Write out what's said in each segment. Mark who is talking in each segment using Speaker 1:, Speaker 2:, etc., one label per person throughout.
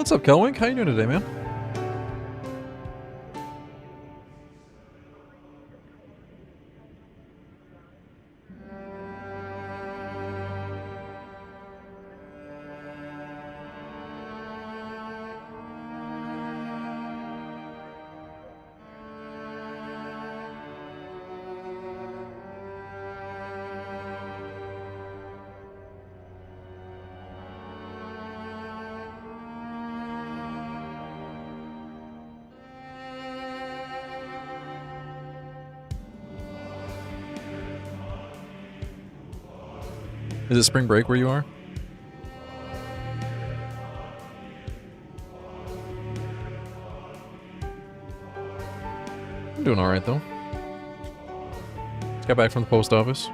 Speaker 1: What's up, Kelwink? How you doing today, man? Is it spring break where you are? I'm doing alright, though. Just got back from the post office.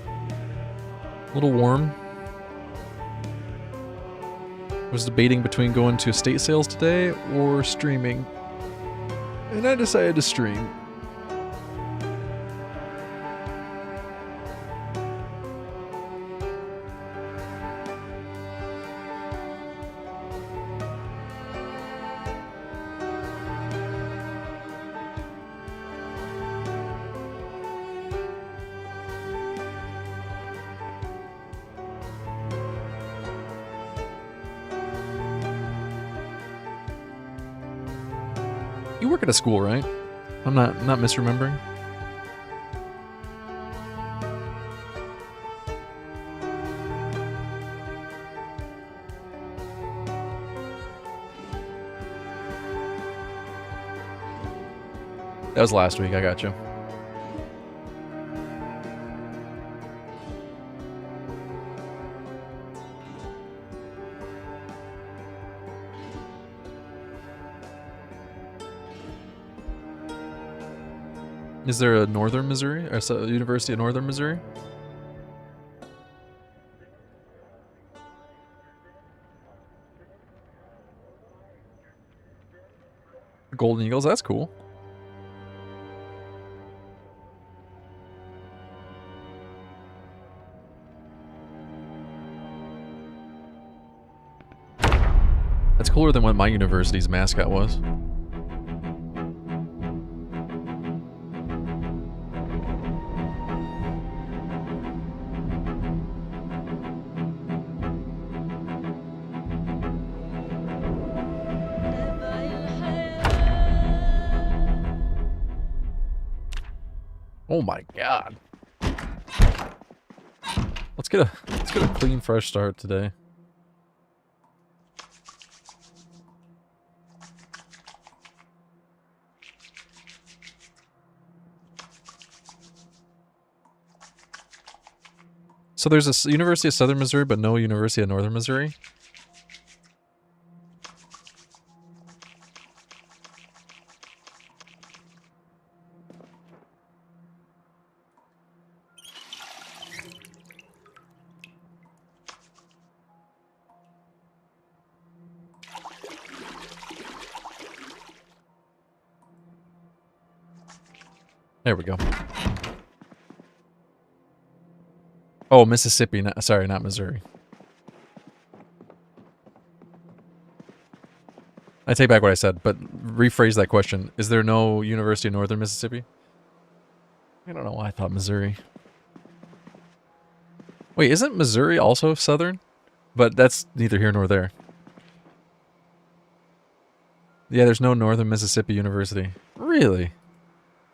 Speaker 1: A little warm. Was debating between going to estate sales today or streaming. And I decided to stream. You work at a school, right? I'm not misremembering. That was last week, I got you. Is there a Northern Missouri? Or a University of Northern Missouri? Golden Eagles, that's cool. That's cooler than what my university's mascot was. Oh my god. Let's get a clean, fresh start today. So there's a University of Southern Missouri, but no University of Northern Missouri? There we go. Oh, Mississippi. Sorry, not Missouri. I take back what I said, but rephrase that question. Is there no University of Northern Mississippi? I don't know why I thought Missouri. Wait, isn't Missouri also Southern? But that's neither here nor there. Yeah, there's no Northern Mississippi University. Really?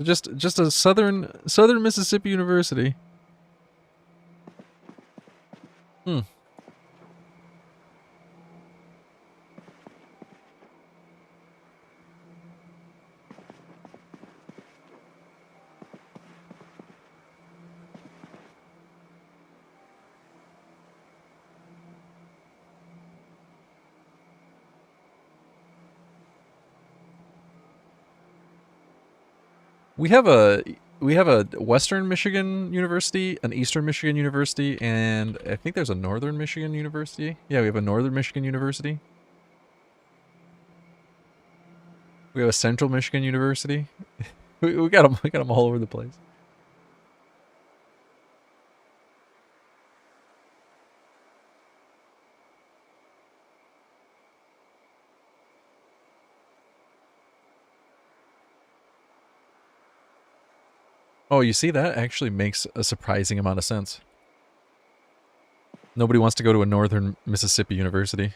Speaker 1: Just a Southern Mississippi University. Hmm. We have a Western Michigan University, an Eastern Michigan University, and I think there's a Northern Michigan University. Yeah, we have a Northern Michigan University. We have a Central Michigan University. we got them. We got them all over the place. Oh, you see, that actually makes a surprising amount of sense. Nobody wants to go to a northern Mississippi university.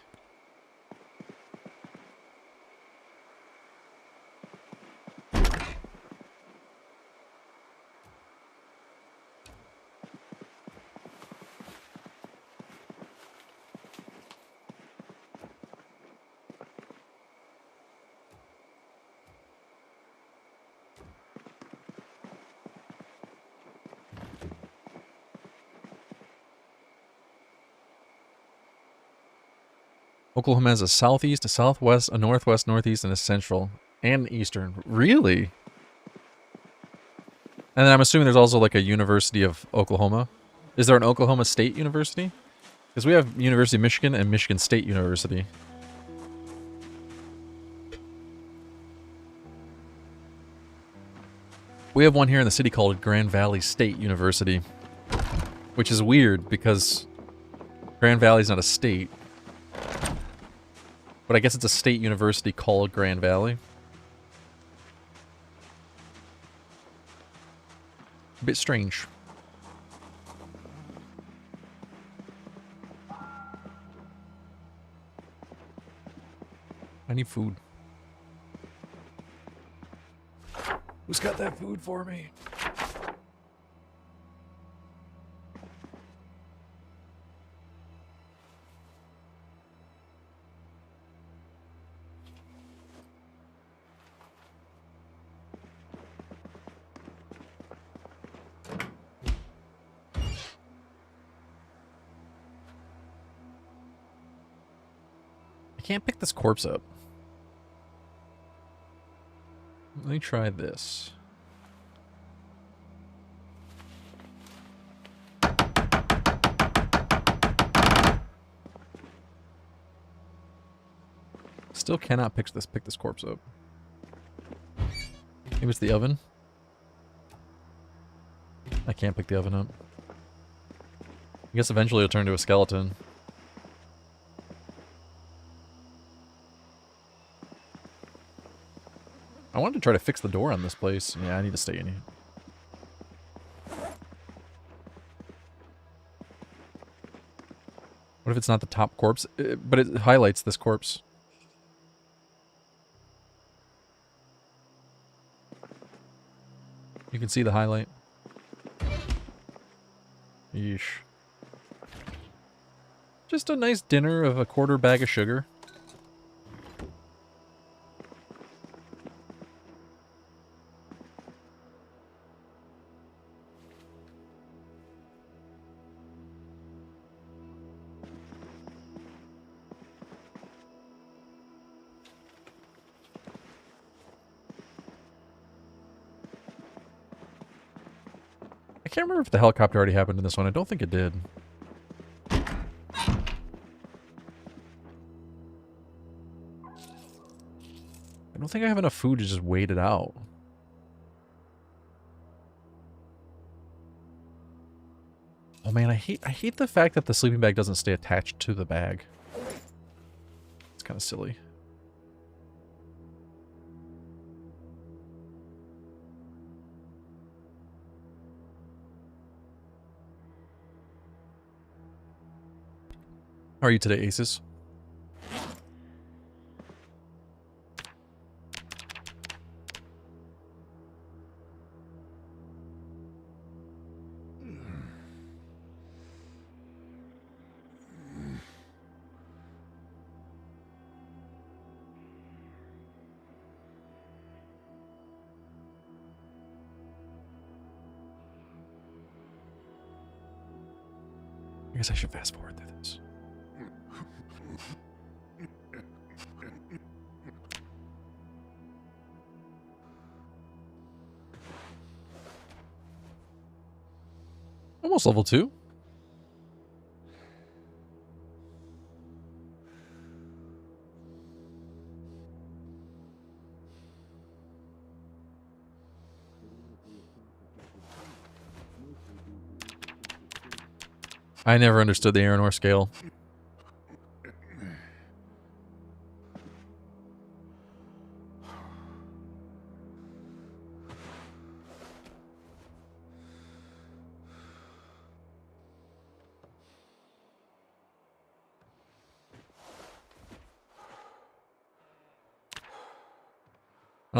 Speaker 1: Oklahoma has a southeast, a southwest, a northwest, northeast, and a central, and eastern. Really? And then I'm assuming there's also like a University of Oklahoma. Is there an Oklahoma State University? Because we have University of Michigan and Michigan State University. We have one here in the city called Grand Valley State University, which is weird because Grand Valley's not a state. But I guess it's a state university called Grand Valley. A bit strange. I need food. Who's got that food for me? I can't pick this corpse up. Let me try this. Still cannot pick this corpse up. Maybe it's the oven. I can't pick the oven up. I guess eventually it'll turn to a skeleton. I wanted to try to fix the door on this place. Yeah, I need to stay in here. What if it's not the top corpse? But it highlights this corpse. You can see the highlight. Yeesh. Just a nice dinner of a quarter bag of sugar. I can't remember if the helicopter already happened in this one. I don't think it did. I don't think I have enough food to just wait it out. Oh man, I hate the fact that the sleeping bag doesn't stay attached to the bag. It's kind of silly. How are you today, Aces? I guess I should fast forward through this. Almost level 2. I never understood the Aranor scale.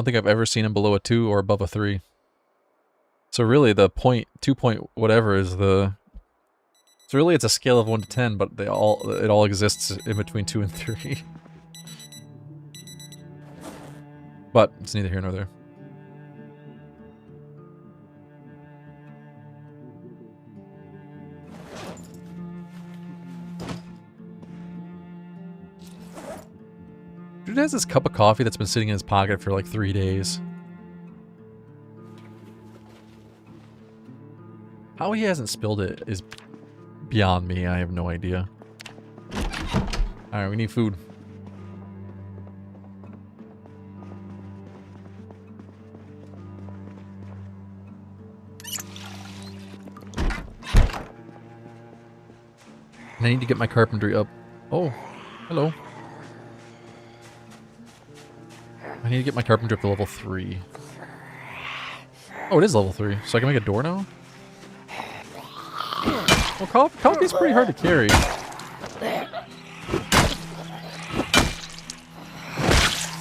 Speaker 1: don't think I've ever seen him below a 2 or above a 3. So really the 2 point whatever is the... So really it's a scale of 1 to 10, but it all exists in between 2 and 3. But it's neither here nor there. Dude has this cup of coffee that's been sitting in his pocket for like 3 days. How he hasn't spilled it is beyond me. I have no idea. Alright, we need food. And I need to get my carpentry up. Oh, hello. I need to get my carpentry up to level 3. Oh, it is level 3. So I can make a door now? Well, coffee's pretty hard to carry.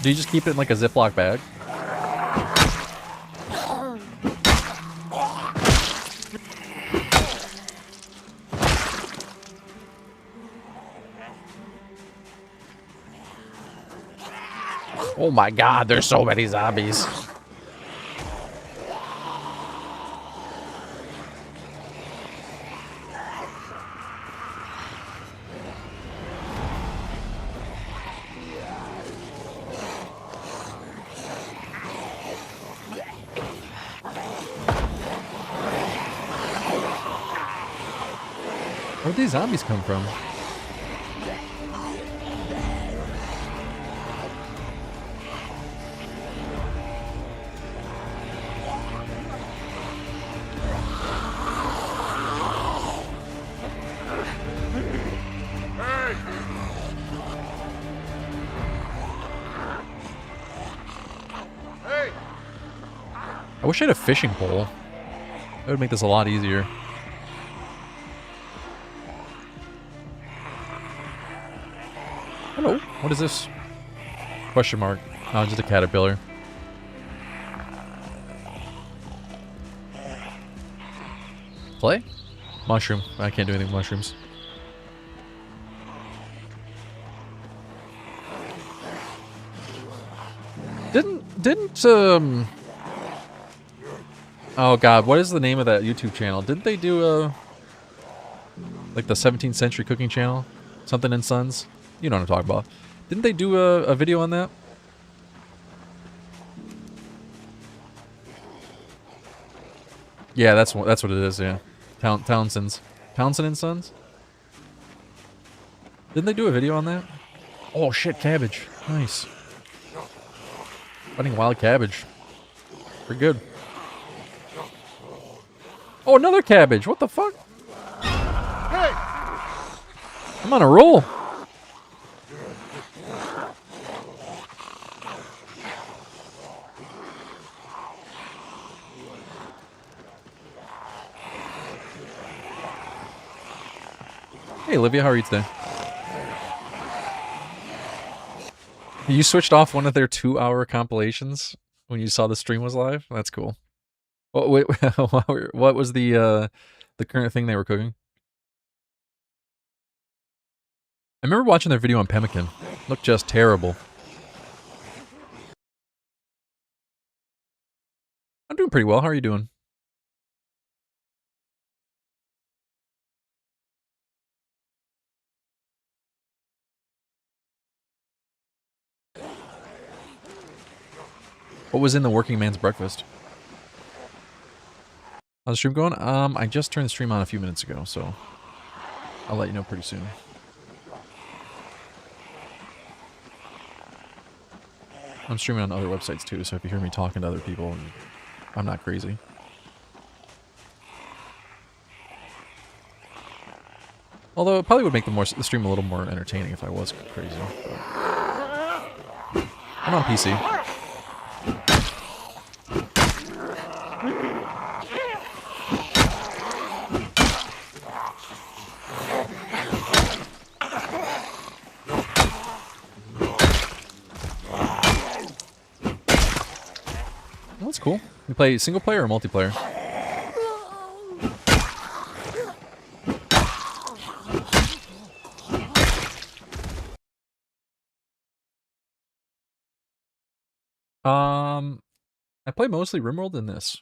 Speaker 1: Do you just keep it in like a Ziploc bag? Oh my god, there's so many zombies. Where'd these zombies come from? I wish I had a fishing pole. That would make this a lot easier. Hello. What is this? Question mark. Oh, just a caterpillar. Play? Mushroom. I can't do anything with mushrooms. Didn't oh god, what is the name of that YouTube channel? Didn't they do like the 17th century cooking channel? Something and Sons? You know what I'm talking about. Didn't they do a video on that? Yeah, that's what it is, yeah. Townsend and Sons? Didn't they do a video on that? Oh shit, cabbage. Nice. Fighting wild cabbage. Pretty good. Oh, another cabbage. What the fuck? Hey! I'm on a roll. Hey, Olivia, how are you today? You switched off one of their 2-hour compilations when you saw the stream was live? That's cool. Oh, wait, what was the current thing they were cooking? I remember watching their video on pemmican. Looked just terrible. I'm doing pretty well. How are you doing? What was in the working man's breakfast? How's the stream going? I just turned the stream on a few minutes ago, so I'll let you know pretty soon. I'm streaming on other websites too, so if you hear me talking to other people, I'm not crazy. Although it probably would make the stream a little more entertaining if I was crazy. But I'm on PC. that's cool. You play single player or multiplayer? I play mostly RimWorld in this.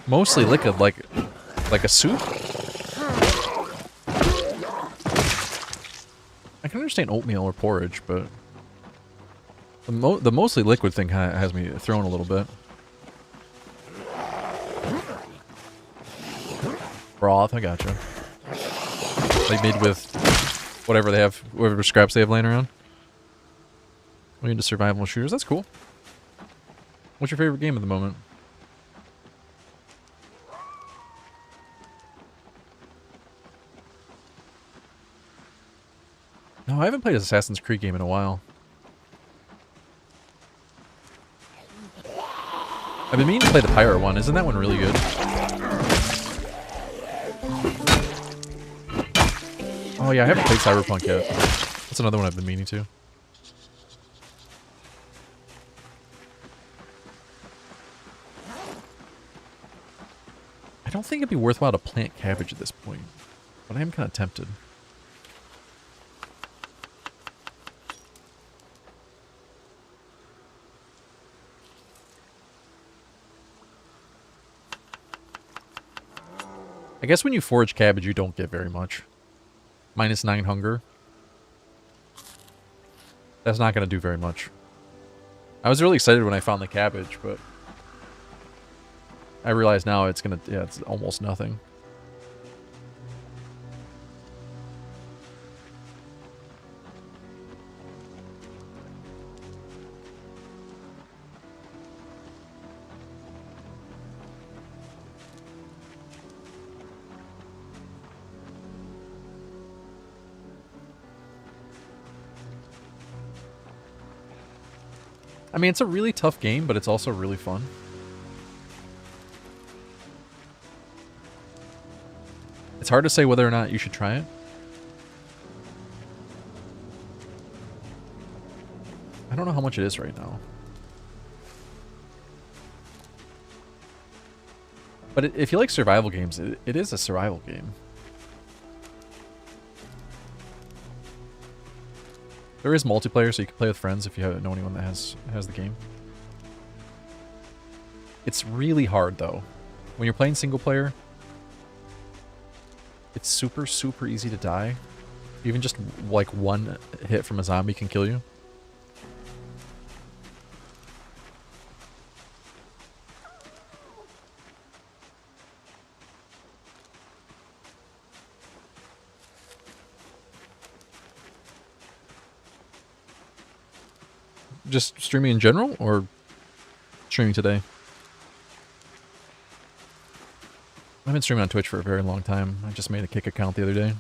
Speaker 1: Mostly liquid, like a soup. I can understand oatmeal or porridge, but the mostly liquid thing kind of has me thrown a little bit. Broth, I gotcha. Like made with whatever they have, whatever scraps they have laying around. We're into survival shooters. That's cool. What's your favorite game at the moment? No, I haven't played an Assassin's Creed game in a while. I've been meaning to play the pirate one. Isn't that one really good? Oh yeah, I haven't played Cyberpunk yet. That's another one I've been meaning to. I don't think it'd be worthwhile to plant cabbage at this point, but I am kind of tempted. I guess when you forage cabbage, you don't get very much. -9 hunger. That's not going to do very much. I was really excited when I found the cabbage, but I realize now it's going to, yeah, it's almost nothing. I mean, it's a really tough game, but it's also really fun. It's hard to say whether or not you should try it. I don't know how much it is right now. But if you like survival games, it is a survival game. There is multiplayer, so you can play with friends if you know anyone that has the game. It's really hard, though. When you're playing single player, it's super, super easy to die. Even just, like, one hit from a zombie can kill you. Just streaming in general, or streaming today? I've been streaming on Twitch for a very long time. I just made a Kick account the other day.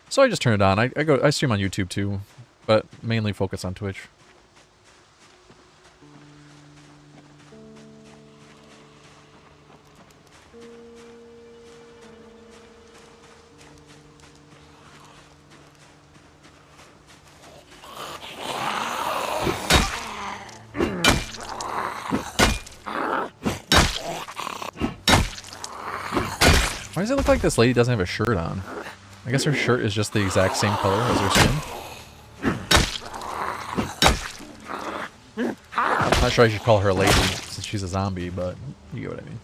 Speaker 1: So I just turn it on. I stream on YouTube too, but mainly focus on Twitch. Why does it look like this lady doesn't have a shirt on? I guess her shirt is just the exact same color as her skin. Not sure I should call her a lady since she's a zombie, but you get what I mean.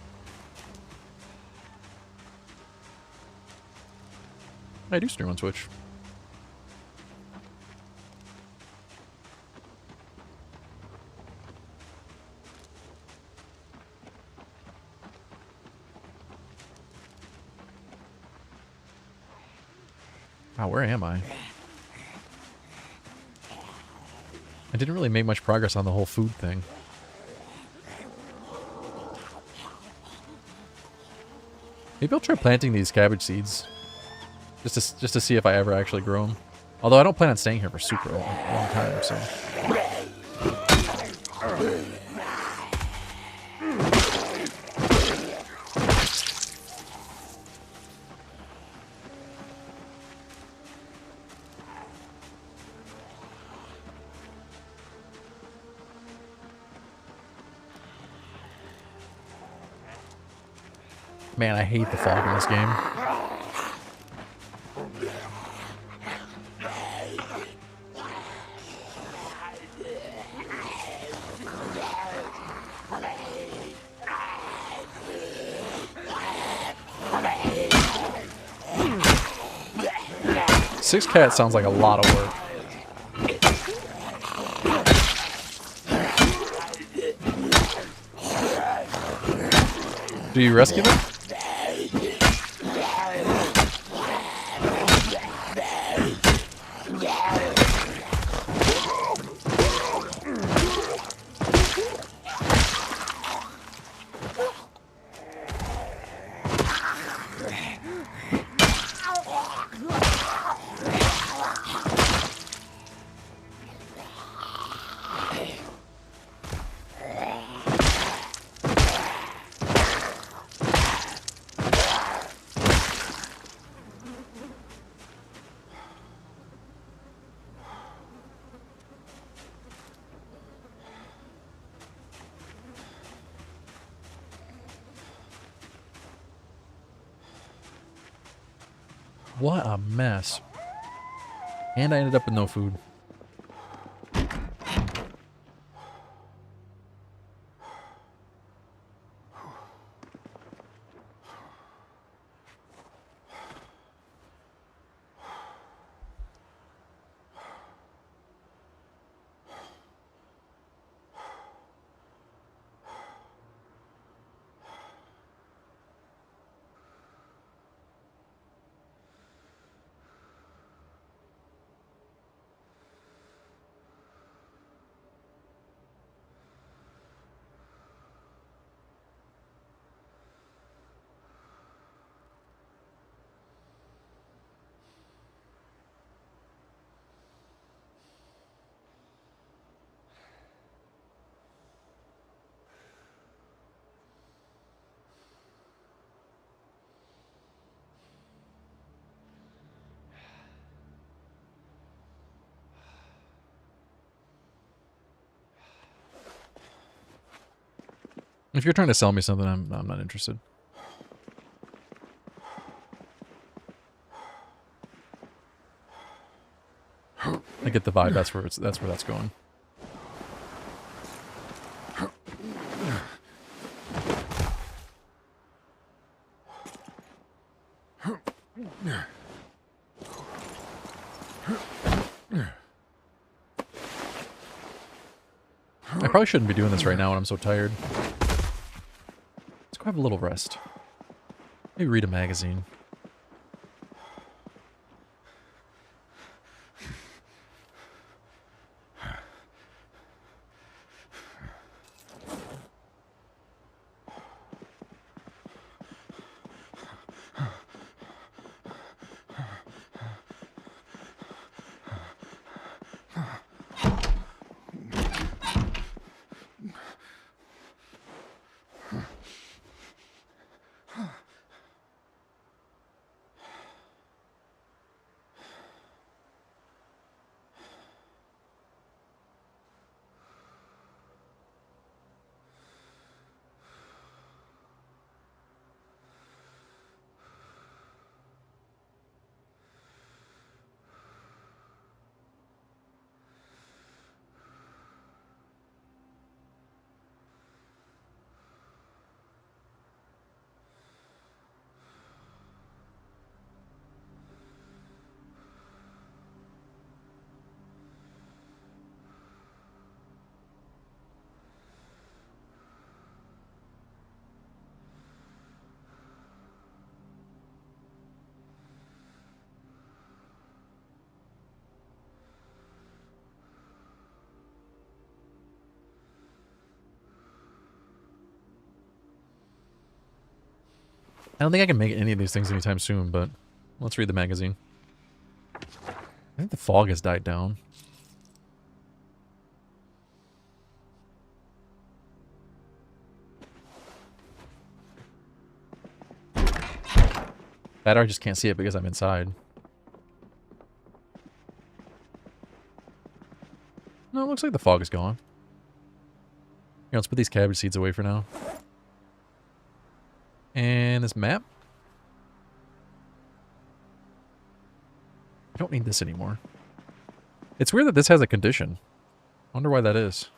Speaker 1: I do stream on Twitch. Wow, where am I? I didn't really make much progress on the whole food thing. Maybe I'll try planting these cabbage seeds. Just to see if I ever actually grow them. Although I don't plan on staying here for super long time, so... Man, I hate the fog in this game. Six cats sounds like a lot of work. Do you rescue them? What a mess. And I ended up with no food. If you're trying to sell me something, I'm not interested. I get the vibe that's where that's going. I probably shouldn't be doing this right now when I'm so tired. Let's go have a little rest. Maybe read a magazine. I don't think I can make any of these things anytime soon, but let's read the magazine. I think the fog has died down. That I just can't see it because I'm inside. No, it looks like the fog is gone. Here, let's put these cabbage seeds away for now. And this map. I don't need this anymore. It's weird that this has a condition. I wonder why that is.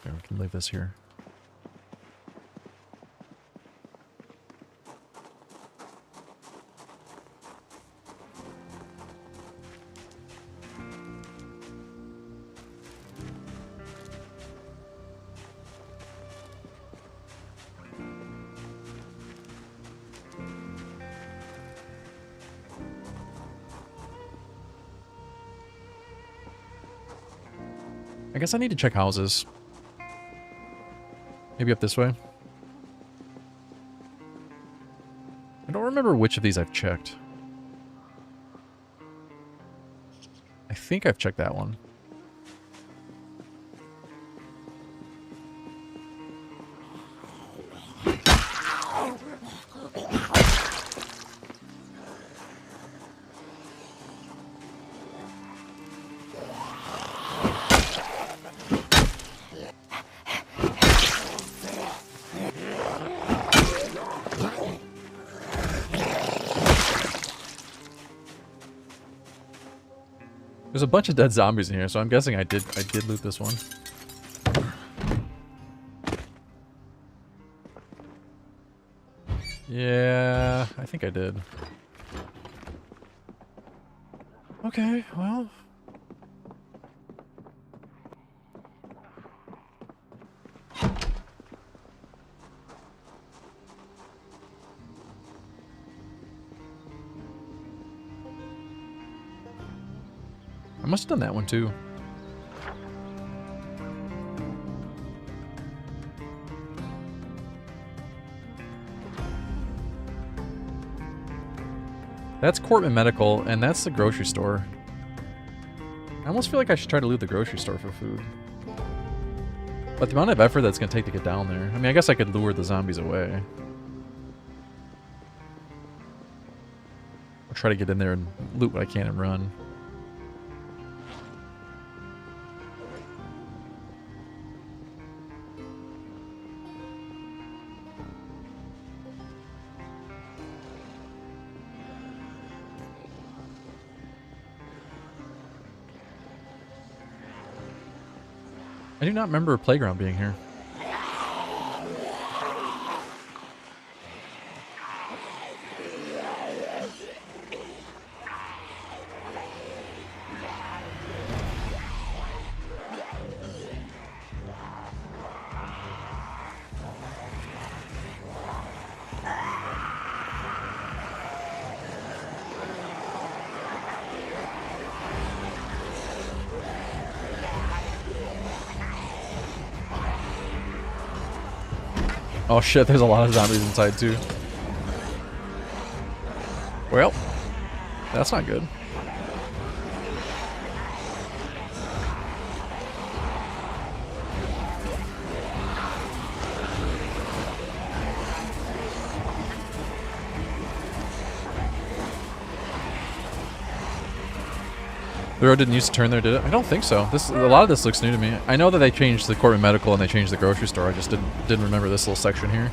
Speaker 1: Okay, we can leave this here. I guess I need to check houses. Maybe up this way. I don't remember which of these I've checked. I think I've checked that one. There's a bunch of dead zombies in here, so I'm guessing I did loot this one. Yeah, I think I did. Okay, well. I must have done that one too. That's Cortman Medical, and that's the grocery store. I almost feel like I should try to loot the grocery store for food. But the amount of effort that's going to take to get down there... I mean, I guess I could lure the zombies away. Or try to get in there and loot what I can and run. I do not remember a playground being here. Oh shit, there's a lot of zombies inside too. Well, that's not good. The road didn't used to turn there, did it? I don't think so. A lot of this looks new to me. I know that they changed the Cortman Medical and they changed the grocery store. I just didn't remember this little section here.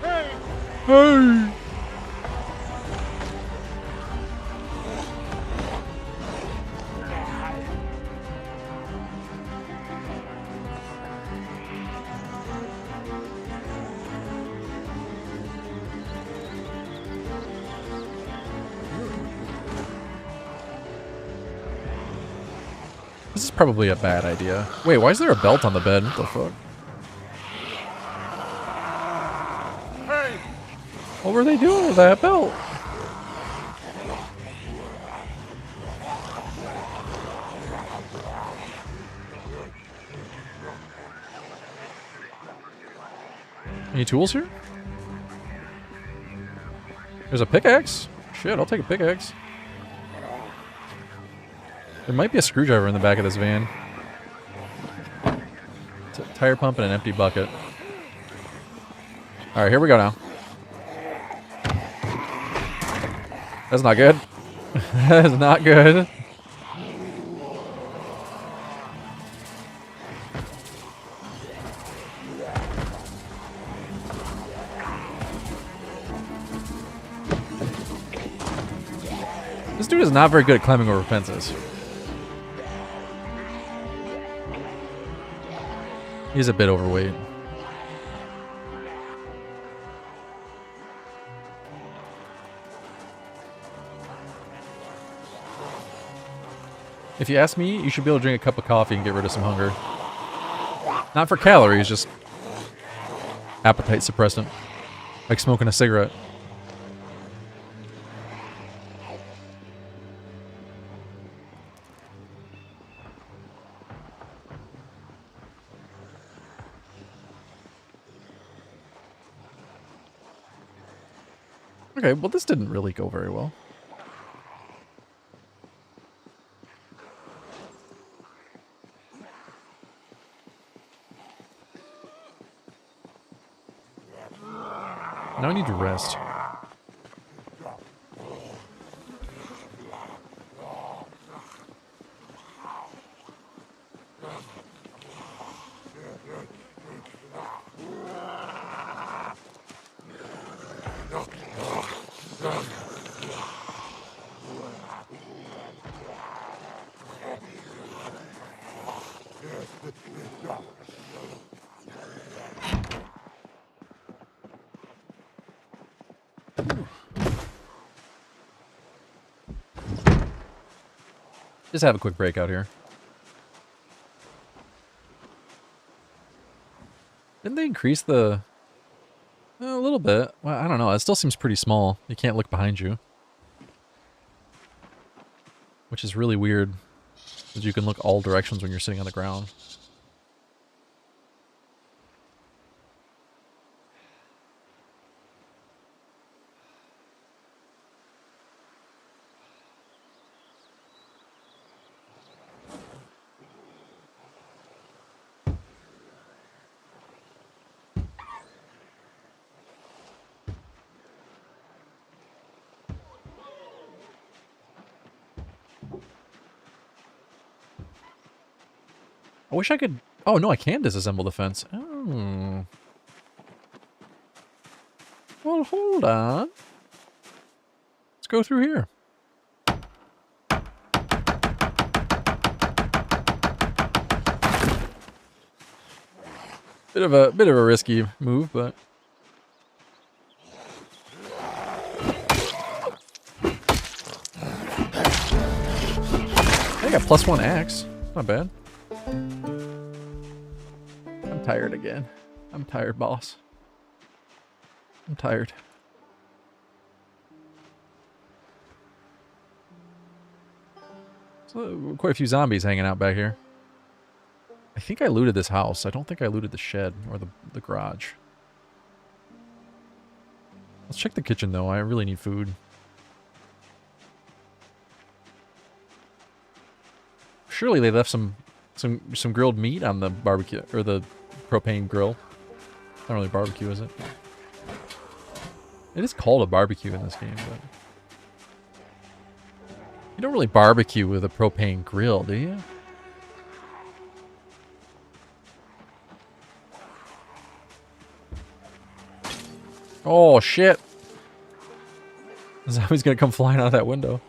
Speaker 1: Hey! Hey! This is probably a bad idea. Wait, why is there a belt on the bed? What the fuck? Hey! What were they doing with that belt? Any tools here? There's a pickaxe. Shit, I'll take a pickaxe. There might be a screwdriver in the back of this van. It's a tire pump and an empty bucket. Alright, here we go now. That's not good. That is not good. This dude is not very good at climbing over fences. He's a bit overweight. If you ask me, you should be able to drink a cup of coffee and get rid of some hunger. Not for calories, just appetite suppressant. Like smoking a cigarette. Okay, well this didn't really go very well. Now I need to rest. Just have a quick break out here. Didn't they increase the... a little bit. Well, I don't know. It still seems pretty small. You can't look behind you. Which is really weird. Because you can look all directions when you're sitting on the ground. I wish I could... Oh, no, I can disassemble the fence. Oh. Well, hold on. Let's go through here. Bit of a risky move, but... I got +1 axe. Not bad. I'm tired again. I'm tired, boss. I'm tired. So, quite a few zombies hanging out back here. I think I looted this house. I don't think I looted the shed or the garage. Let's check the kitchen, though. I really need food. Surely they left some grilled meat on the barbecue, or the propane grill. Not really barbecue, is it? It is called a barbecue in this game, but... You don't really barbecue with a propane grill, do you? Oh, shit! The zombie's gonna come flying out of that window.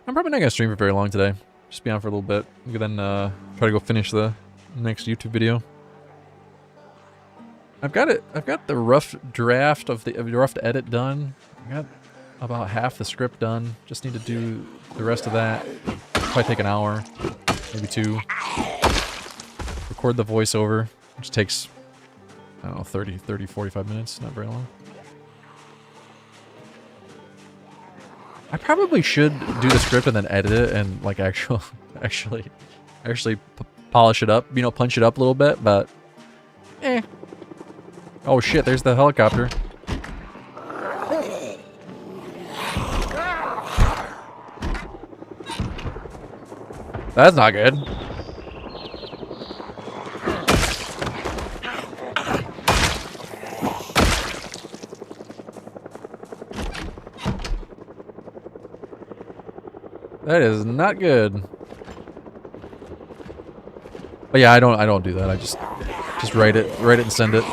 Speaker 1: I'm probably not gonna stream for very long today. Just be on for a little bit. We can then try to go finish the next YouTube video. I've got it. I've got the rough draft of the rough edit done. I got about half the script done. Just need to do the rest of that. Probably take an hour, maybe 2. Record the voiceover, which takes, I don't know, 45 minutes. Not very long. I probably should do the script and then edit it and like actually polish it up, you know, punch it up a little bit, but eh. Oh shit, there's the helicopter. That's not good. That is not good. But yeah, I don't do that. I just write it and send it.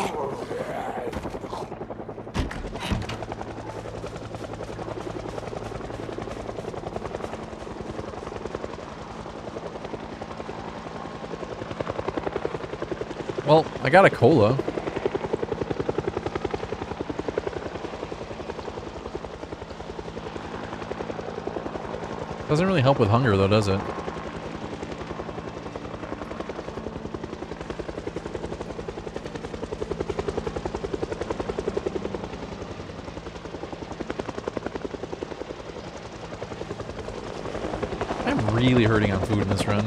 Speaker 1: Well, I got a cola. Doesn't really help with hunger though, does it? I'm really hurting on food in this run.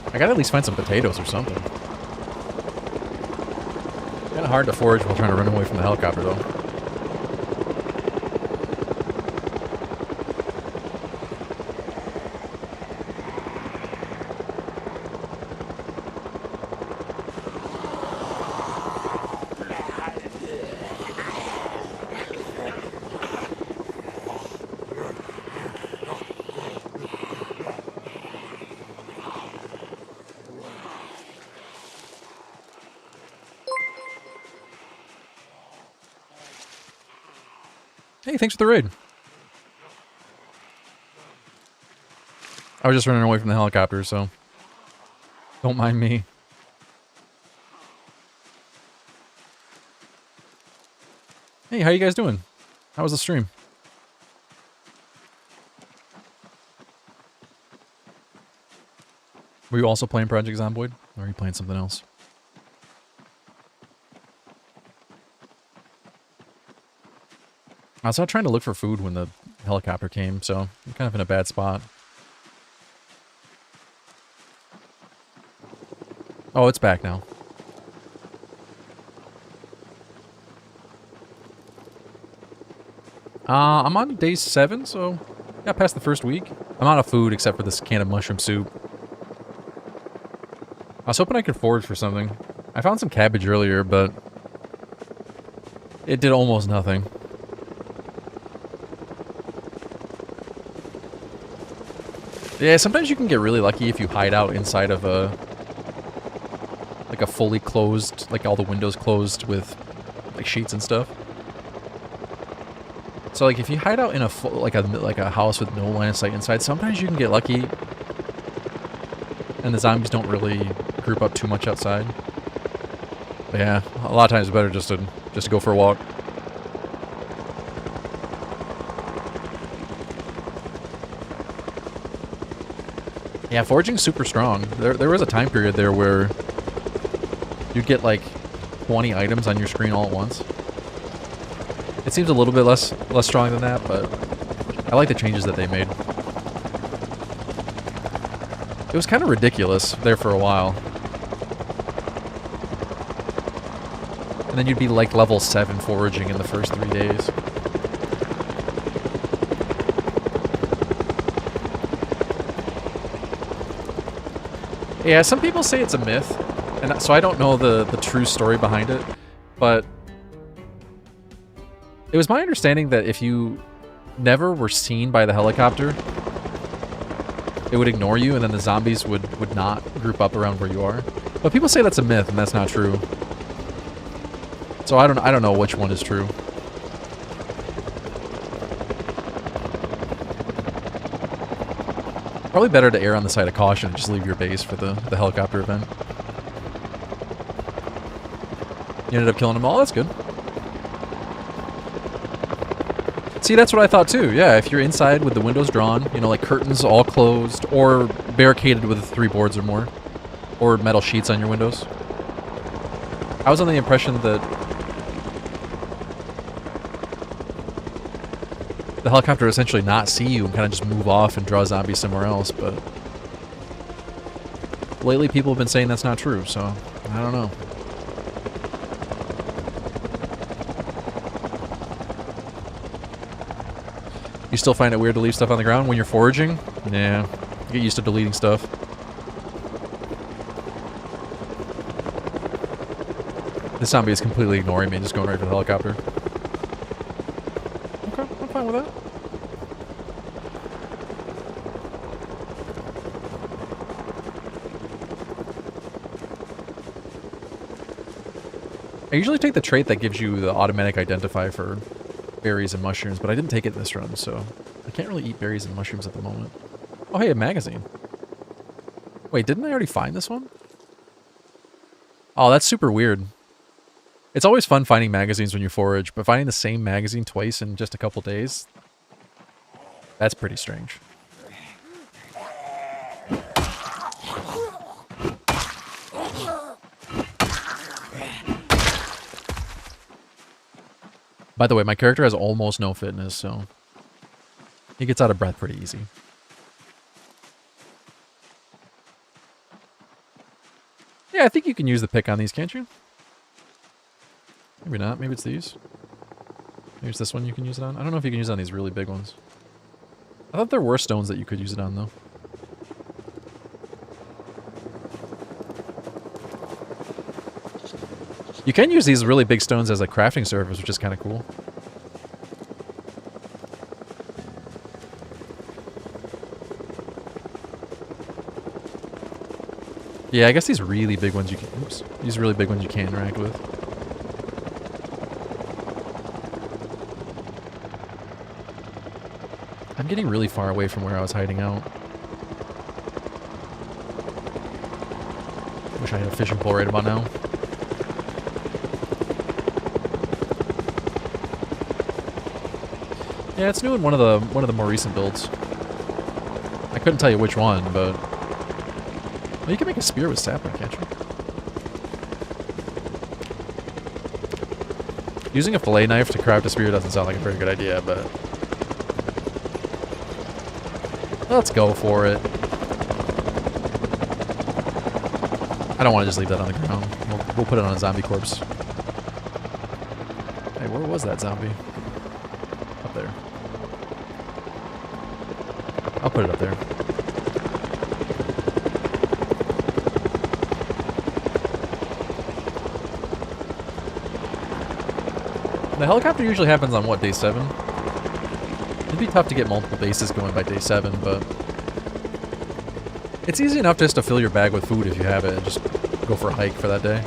Speaker 1: I gotta at least find some potatoes or something. Kinda hard to forage while trying to run away from the helicopter, though. Hey, thanks for the raid. I was just running away from the helicopter, so don't mind me. Hey, how you guys doing? How was the stream? Were you also playing Project Zomboid? Or are you playing something else? I was out trying to look for food when the helicopter came, so I'm kind of in a bad spot. Oh, it's back now. I'm on day 7, so got past the first week. I'm out of food except for this can of mushroom soup. I was hoping I could forage for something. I found some cabbage earlier, but it did almost nothing. Yeah, sometimes you can get really lucky if you hide out inside of a fully closed, like all the windows closed with like sheets and stuff. So like if you hide out in like a house with no line of sight inside, sometimes you can get lucky, and the zombies don't really group up too much outside. But yeah, a lot of times it's better just to go for a walk. Yeah, foraging's super strong. There was a time period there where you'd get like 20 items on your screen all at once. It seems a little bit less strong than that, but I like the changes that they made. It was kind of ridiculous there for a while. And then you'd be like level 7 foraging in the first 3 days. Yeah, some people say it's a myth, and so I don't know the true story behind it, but it was my understanding that if you never were seen by the helicopter, it would ignore you, and then the zombies would not group up around where you are. But people say that's a myth, and that's not true. So I don't know which one is true. Probably better to err on the side of caution and just leave your base for the helicopter event. You ended up killing them all? That's good. See, that's what I thought too. Yeah, if you're inside with the windows drawn, you know, like curtains all closed, or barricaded with 3 boards or more, or metal sheets on your windows. I was under the impression that the helicopter would essentially not see you and kind of just move off and draw zombies somewhere else, but lately people have been saying that's not true, so I don't know. You still find it weird to leave stuff on the ground when you're foraging? Yeah, you get used to deleting stuff. This zombie is completely ignoring me, just going right for the helicopter. Okay, I'm fine with that. I usually take the trait that gives you the automatic identify for berries and mushrooms, but I didn't take it in this run, so I can't really eat berries and mushrooms at the moment. Oh, hey, a magazine. Wait, didn't I already find this one? Oh, that's super weird. It's always fun finding magazines when you forage, but finding the same magazine twice in just a couple days, that's pretty strange. By the way, my character has almost no fitness, so he gets out of breath pretty easy. Yeah, I think you can use the pick on these, can't you? Maybe not. Maybe it's these. Maybe it's this one you can use it on. I don't know if you can use it on these really big ones. I thought there were stones that you could use it on, though. You can use these really big stones as a crafting surface, which is kind of cool. Yeah, I guess these really big ones you can... Oops. These really big ones you can't interact with. I'm getting really far away from where I was hiding out. Wish I had a fishing pole right about now. Yeah, it's new in one of the more recent builds. I couldn't tell you which one, but well, you can make a spear with sapling, can't you? Using a fillet knife to craft a spear doesn't sound like a very good idea, but let's go for it. I don't want to just leave that on the ground. We'll put it on a zombie corpse. Hey, where was that zombie? Up there. I'll put it up there. The helicopter usually happens on, what, day 7? It'd be tough to get multiple bases going by day 7, but it's easy enough just to fill your bag with food if you have it and just go for a hike for that day.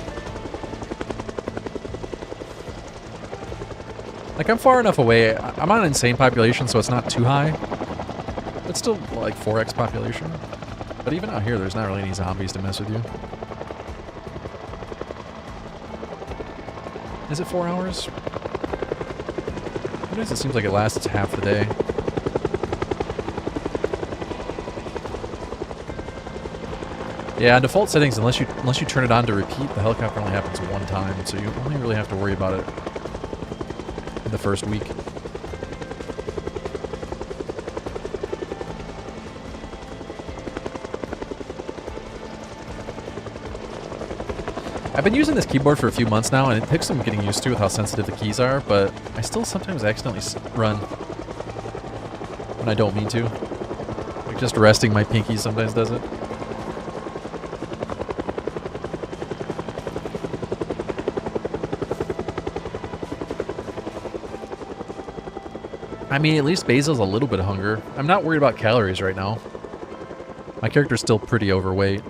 Speaker 1: Like, I'm far enough away. I'm on an insane population, so it's not too high. It's still, like, 4x population. But even out here, there's not really any zombies to mess with you. Is it 4 hours? It seems like it lasts half the day. Yeah, default settings, unless you turn it on to repeat, the helicopter only happens one time, so you only really have to worry about it in the first week. I've been using this keyboard for a few months now, and it takes some getting used to with how sensitive the keys are, but I still sometimes accidentally run when I don't mean to. Like just resting my pinky sometimes does it. I mean, at least Basil's a little bit of hunger. I'm not worried about calories right now. My character's still pretty overweight.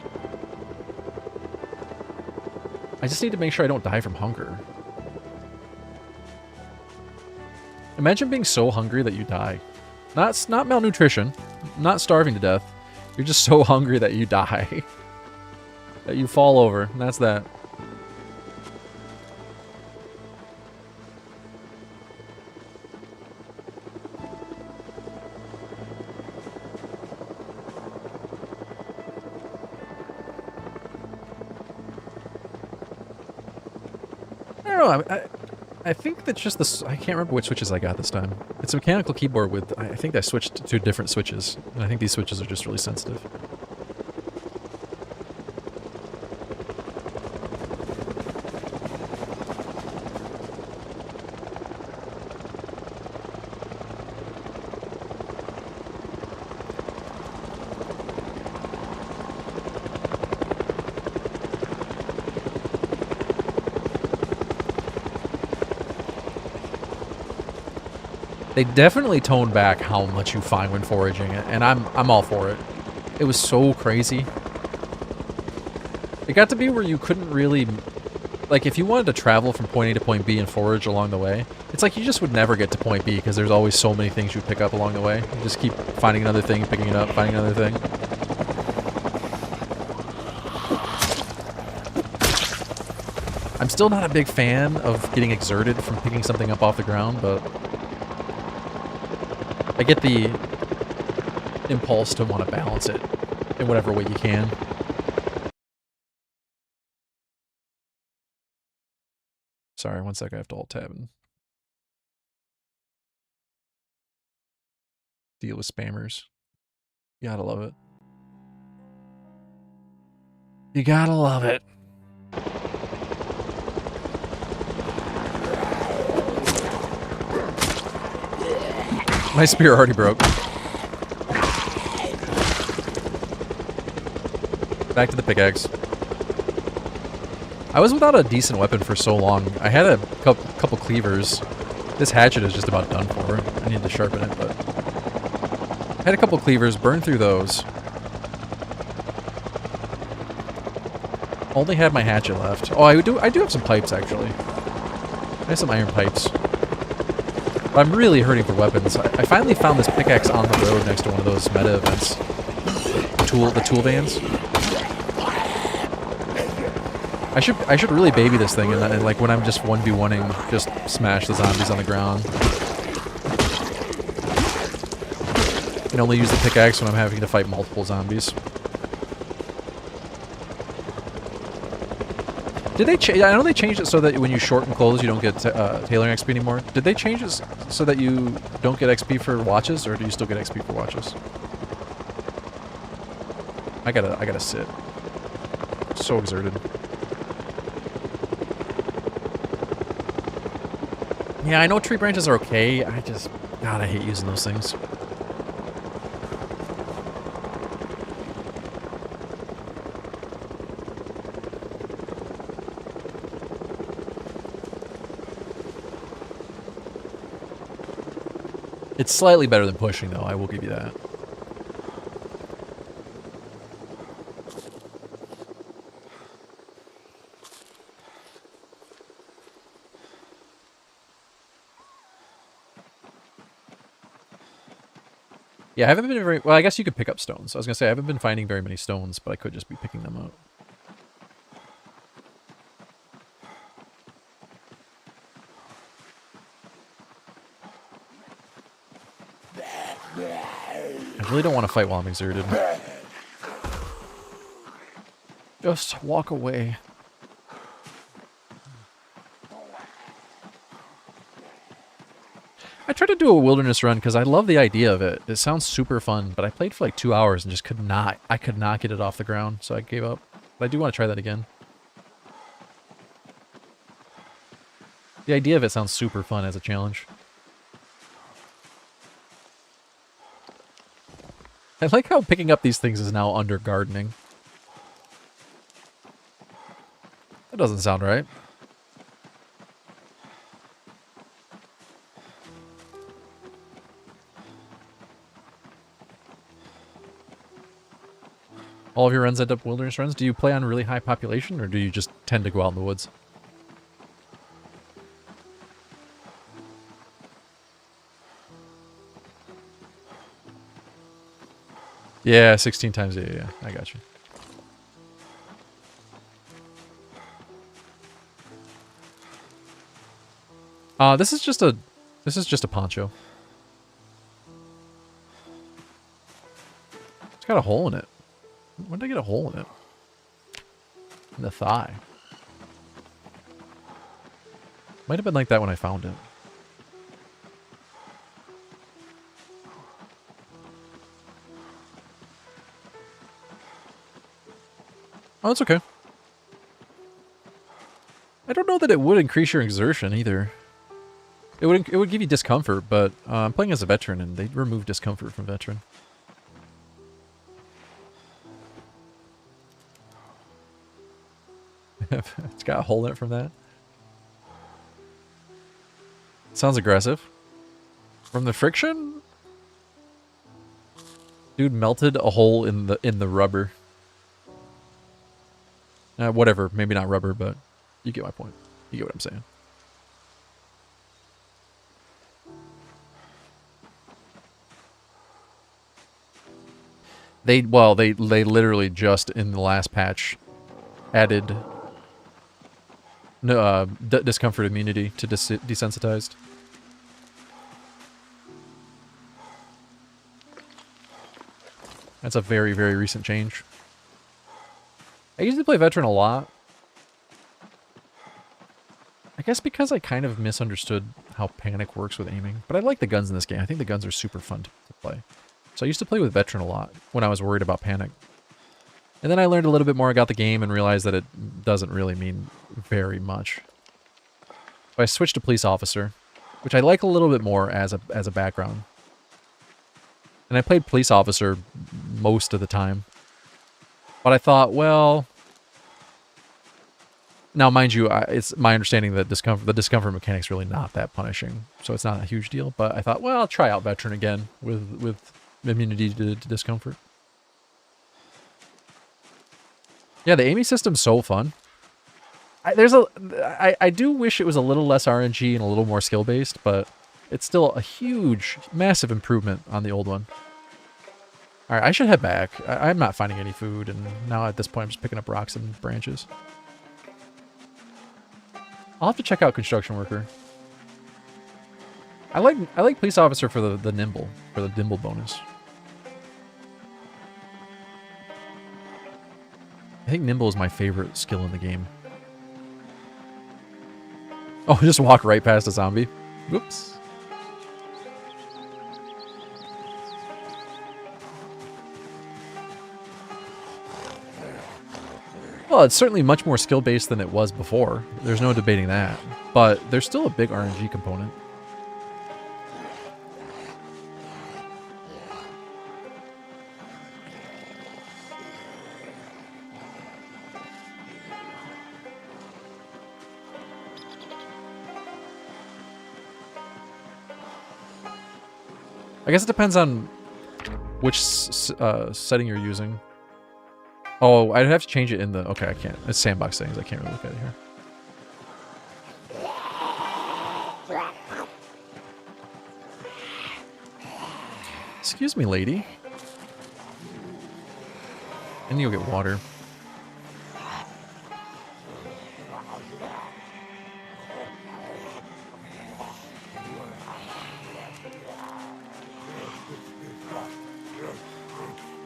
Speaker 1: I just need to make sure I don't die from hunger. Imagine being so hungry that you die. Not malnutrition, not starving to death. You're just so hungry that you die. That you fall over, and that's that. I don't know, I think that's just the... I can't remember which switches I got this time. It's a mechanical keyboard with... I think I switched to different switches. And I think these switches are just really sensitive. They definitely toned back how much you find when foraging it, and I'm all for it. It was so crazy. It got to be where you couldn't really... Like, if you wanted to travel from point A to point B and forage along the way, it's like you just would never get to point B because there's always so many things you pick up along the way. You just keep finding another thing, picking it up, finding another thing. I'm still not a big fan of getting exerted from picking something up off the ground, but... I get the impulse to want to balance it in whatever way you can. Sorry, one sec, I have to alt-tab and deal with spammers. You gotta love it. You gotta love it. My spear already broke. Back to the pickaxe. I was without a decent weapon for so long. I had a couple cleavers. This hatchet is just about done for. I need to sharpen it, but... I had a couple cleavers, burned through those. Only had my hatchet left. Oh, I do have some pipes, actually. I have some iron pipes. But I'm really hurting for weapons. I finally found this pickaxe on the road next to one of those meta events. The tool vans. I should really baby this thing and like when I'm just 1v1ing, just smash the zombies on the ground. And only use the pickaxe when I'm having to fight multiple zombies. Did they change? I know they changed it so that when you shorten clothes, you don't get tailoring XP anymore. Did they change it so that you don't get XP for watches, or do you still get XP for watches? I gotta sit. So exerted. Yeah, I know tree branches are okay. God, I hate using those things. It's slightly better than pushing, though. I will give you that. Yeah, I haven't been very... Well, I guess you could pick up stones. I was going to say, I haven't been finding very many stones, but I could just be picking them up. I really don't want to fight while I'm exerted. Just walk away. I tried to do a wilderness run because I love the idea of it. It sounds super fun, but I played for like 2 hours and just could not get it off the ground, so I gave up. But I do want to try that again. The idea of it sounds super fun as a challenge. I like how picking up these things is now under gardening. That doesn't sound right. All of your runs end up wilderness runs? Do you play on really high population, or do you just tend to go out in the woods? Yeah, 16 times. Yeah, I got you. This is just a poncho. It's got a hole in it. When did I get a hole in it? In the thigh. Might have been like that when I found it. Oh, it's okay. I don't know that it would increase your exertion either. It would give you discomfort, but I'm playing as a veteran, and they remove discomfort from veteran. It's got a hole in it from that. Sounds aggressive. From the friction? Dude melted a hole in the rubber. Whatever, maybe not rubber, but you get my point. You get what I'm saying. They literally just in the last patch added discomfort immunity to desensitized. That's a very, very recent change. I used to play veteran a lot. I guess because I kind of misunderstood how panic works with aiming. But I like the guns in this game. I think the guns are super fun to play. So I used to play with veteran a lot when I was worried about panic. And then I learned a little bit more about the game and realized that it doesn't really mean very much. So I switched to police officer, which I like a little bit more as a background. And I played police officer most of the time. But I thought, well... Now, mind you, it's my understanding that the discomfort mechanic's really not that punishing. So it's not a huge deal. But I thought, well, I'll try out veteran again with immunity to discomfort. Yeah, the aiming system's so fun. I do wish it was a little less RNG and a little more skill-based, but it's still a huge, massive improvement on the old one. Alright, I should head back. I'm not finding any food, and now at this point I'm just picking up rocks and branches. I'll have to check out construction worker. I like police officer for the nimble bonus. I think nimble is my favorite skill in the game. Oh, just walk right past a zombie. Whoops. Well, it's certainly much more skill-based than it was before. There's no debating that. But there's still a big RNG component. I guess it depends on which setting you're using. Oh, I'd have to change it in the... Okay, I can't. It's sandbox settings. I can't really look at it here. Excuse me, lady. And you'll get water.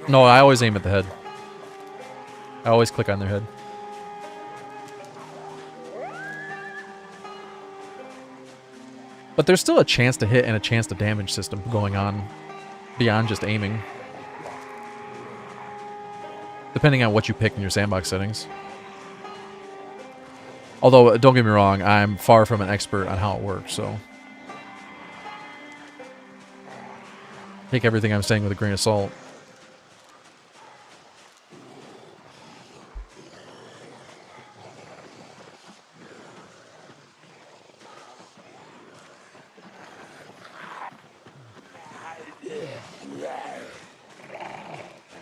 Speaker 1: No, I always aim at the head. I always click on their head. But there's still a chance to hit and a chance to damage system going on beyond just aiming. Depending on what you pick in your sandbox settings. Although, don't get me wrong, I'm far from an expert on how it works, so... take everything I'm saying with a grain of salt.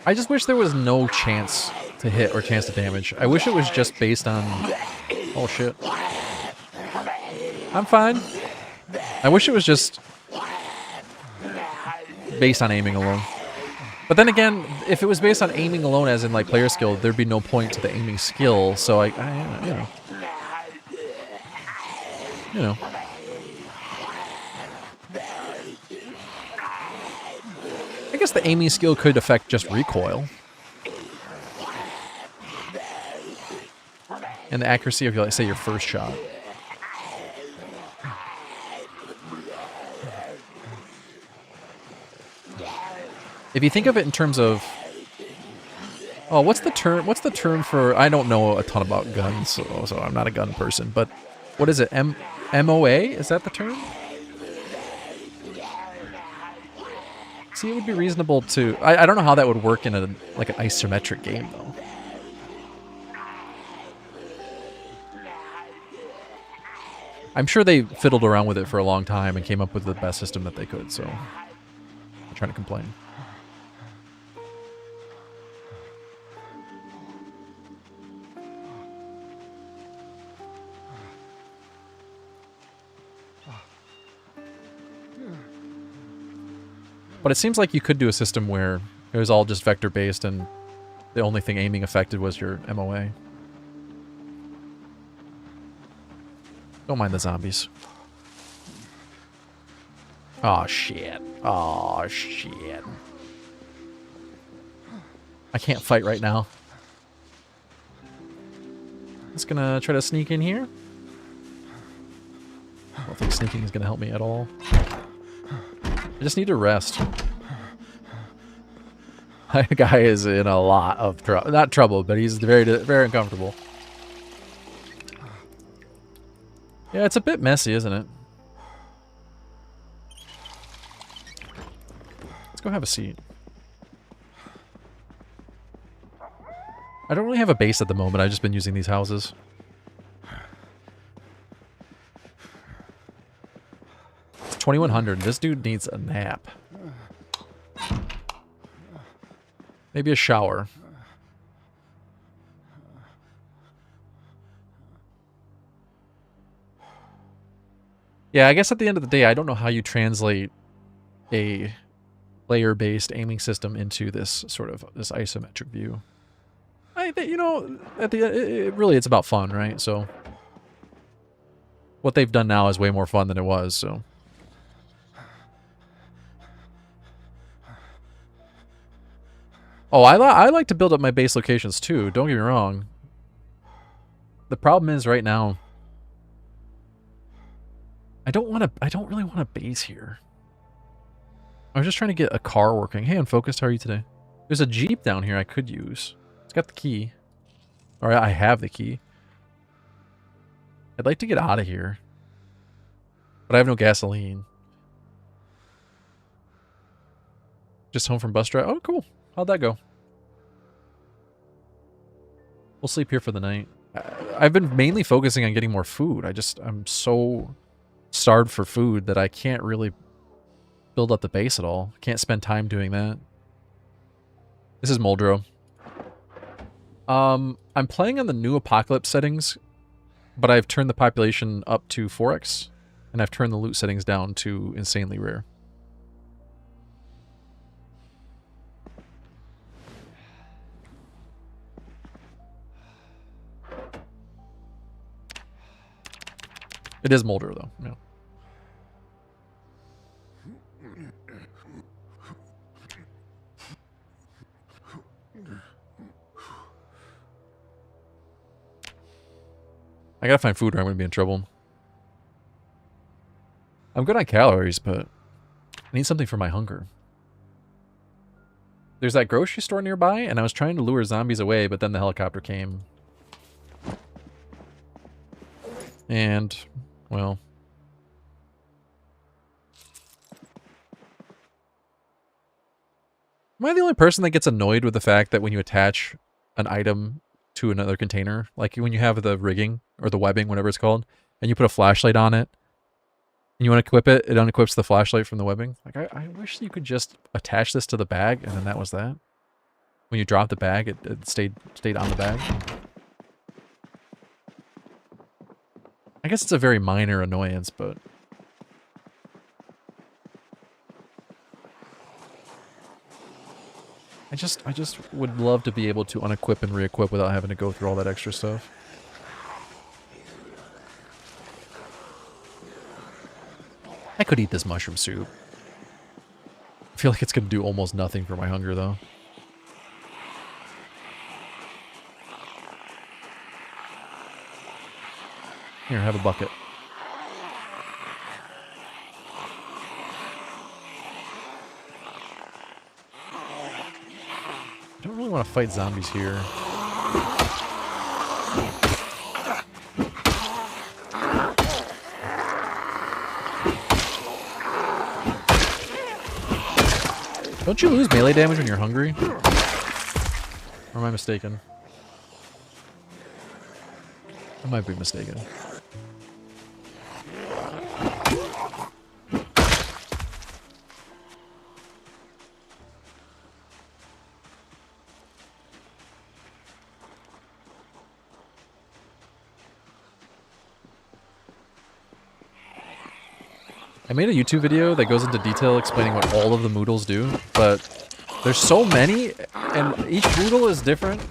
Speaker 1: I just wish there was no chance to hit or chance to damage. I wish it was just based on... oh shit. I'm fine. I wish it was just based on aiming alone. But then again, if it was based on aiming alone as in like player skill, there'd be no point to the aiming skill, so you know. You know. I guess the aiming skill could affect just recoil. And the accuracy of, like, say, your first shot. If you think of it in terms of... oh, what's the term? What's the term for... I don't know a ton about guns, so I'm not a gun person, but what is it? MOA? Is that the term? See, it would be reasonable to... I don't know how that would work in an isometric game, though. I'm sure they fiddled around with it for a long time and came up with the best system that they could, so... I'm trying to complain. But it seems like you could do a system where it was all just vector-based and the only thing aiming affected was your MOA. Don't mind the zombies. Aw, shit. Aw, shit. I can't fight right now. Just gonna try to sneak in here. I don't think sneaking is gonna help me at all. I just need to rest. That guy is in a lot of trouble. Not trouble, but he's very, very uncomfortable. Yeah, it's a bit messy, isn't it? Let's go have a seat. I don't really have a base at the moment. I've just been using these houses. It's 2100. This dude needs a nap. Maybe a shower. Yeah, I guess at the end of the day, I don't know how you translate a layer-based aiming system into this sort of this isometric view. You know, at the really it's about fun, right? So what they've done now is way more fun than it was. So oh, I like to build up my base locations too. Don't get me wrong. The problem is right now, I don't really want a base here. I was just trying to get a car working. Hey, Unfocused, how are you today? There's a Jeep down here I could use. It's got the key. Or I have the key. I'd like to get out of here. But I have no gasoline. Just home from bus drive. Oh, cool. How'd that go? We'll sleep here for the night. I've been mainly focusing on getting more food. I'm so starved for food that I can't really build up the base at all. Can't spend time doing that. This is Muldrow. I'm playing on the new Apocalypse settings, but I've turned the population up to 4x, and I've turned the loot settings down to insanely rare. It is Muldrow, though. Yeah. I gotta find food or I'm gonna be in trouble. I'm good on calories, but I need something for my hunger. There's that grocery store nearby, and I was trying to lure zombies away, but then the helicopter came. And, well... Am I the only person that gets annoyed with the fact that when you attach an item to another container, like when you have the rigging, or the webbing, whatever it's called, and you put a flashlight on it, and you want to equip it, it unequips the flashlight from the webbing? Like, I wish you could just attach this to the bag, and then that was that. When you drop the bag, it stayed on the bag. I guess it's a very minor annoyance, but... I just would love to be able to unequip and re-equip without having to go through all that extra stuff. I could eat this mushroom soup. I feel like it's going to do almost nothing for my hunger, though. Here, have a bucket. I don't really want to fight zombies here. Don't you lose melee damage when you're hungry? Or am I mistaken? I might be mistaken. I made a YouTube video that goes into detail explaining what all of the moodles do, but there's so many, and each moodle is different.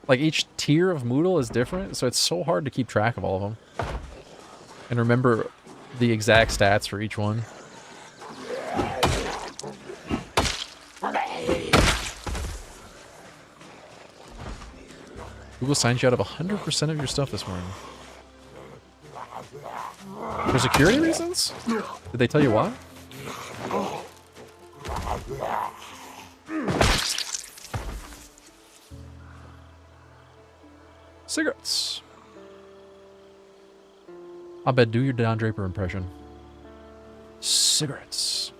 Speaker 1: Like, each tier of moodle is different, so it's so hard to keep track of all of them. And remember the exact stats for each one. Google signs you out of 100% of your stuff this morning. For security reasons? Did they tell you why? Cigarettes. I bet do your Don Draper impression. Cigarettes.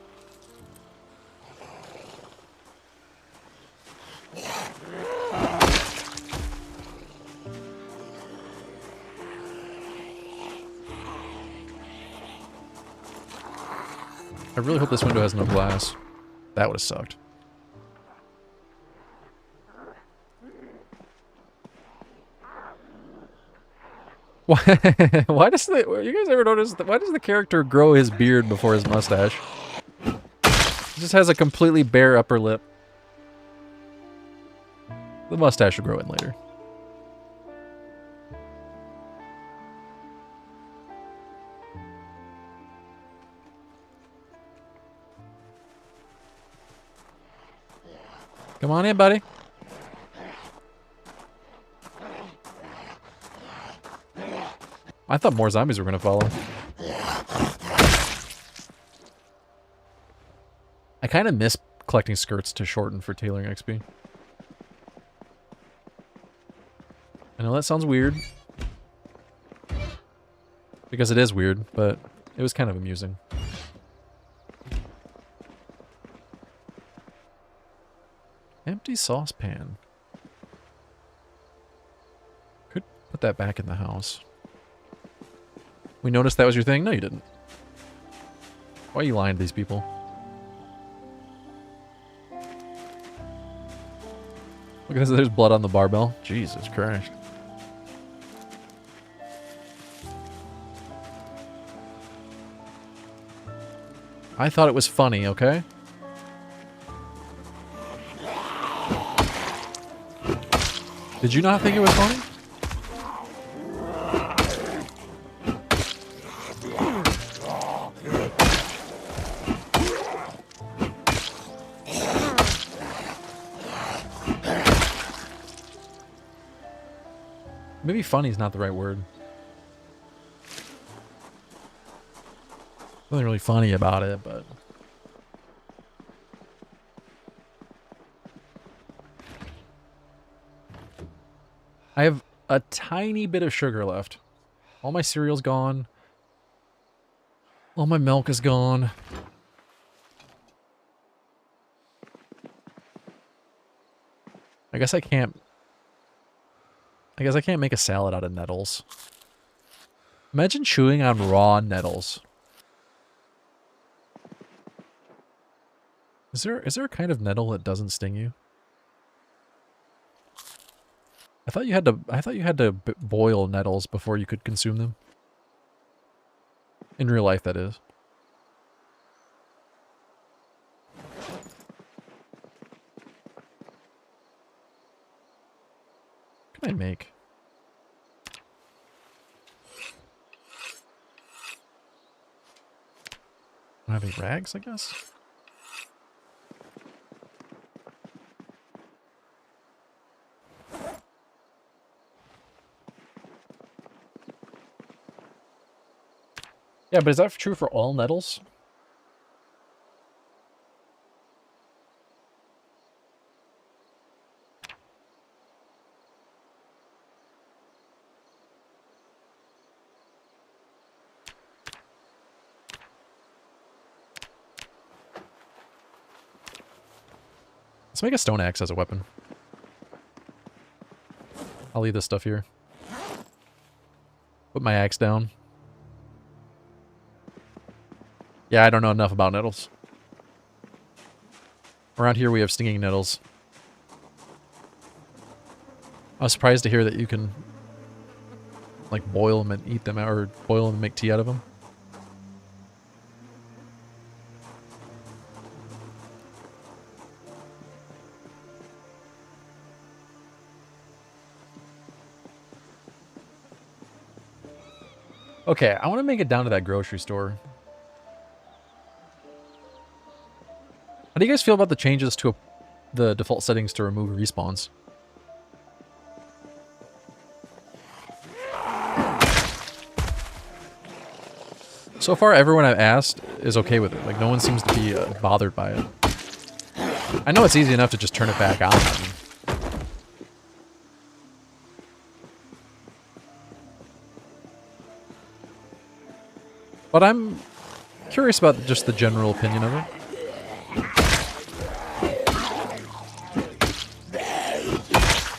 Speaker 1: I really hope this window has no glass. That would have sucked. Why does you guys ever notice that? Why does the character grow his beard before his mustache? He just has a completely bare upper lip. The mustache will grow in later. Come on in, buddy. I thought more zombies were going to follow. I kind of miss collecting skirts to shorten for tailoring XP. I know that sounds weird. Because it is weird, but it was kind of amusing. Empty saucepan. Could put that back in the house. We noticed that was your thing? No, you didn't. Why are you lying to these people? Look at this, there's blood on the barbell. Jesus Christ. I thought it was funny, okay? Did you not think it was funny? Maybe funny is not the right word. Nothing really funny about it, but... I have a tiny bit of sugar left. All my cereal's gone. All my milk is gone. I guess I can't make a salad out of nettles. Imagine chewing on raw nettles. Is there a kind of nettle that doesn't sting you? I thought you had to boil nettles before you could consume them. In real life, that is. What can I make? I don't have any rags, I guess? Yeah, but is that true for all nettles? Let's make a stone axe as a weapon. I'll leave this stuff here. Put my axe down. Yeah, I don't know enough about nettles. Around here we have stinging nettles. I was surprised to hear that you can like boil them and eat them, or boil them and make tea out of them. Okay, I want to make it down to that grocery store. How do you guys feel about the changes to the default settings to remove respawns? So far, everyone I've asked is okay with it. Like, no one seems to be bothered by it. I know it's easy enough to just turn it back on. But I'm curious about just the general opinion of it.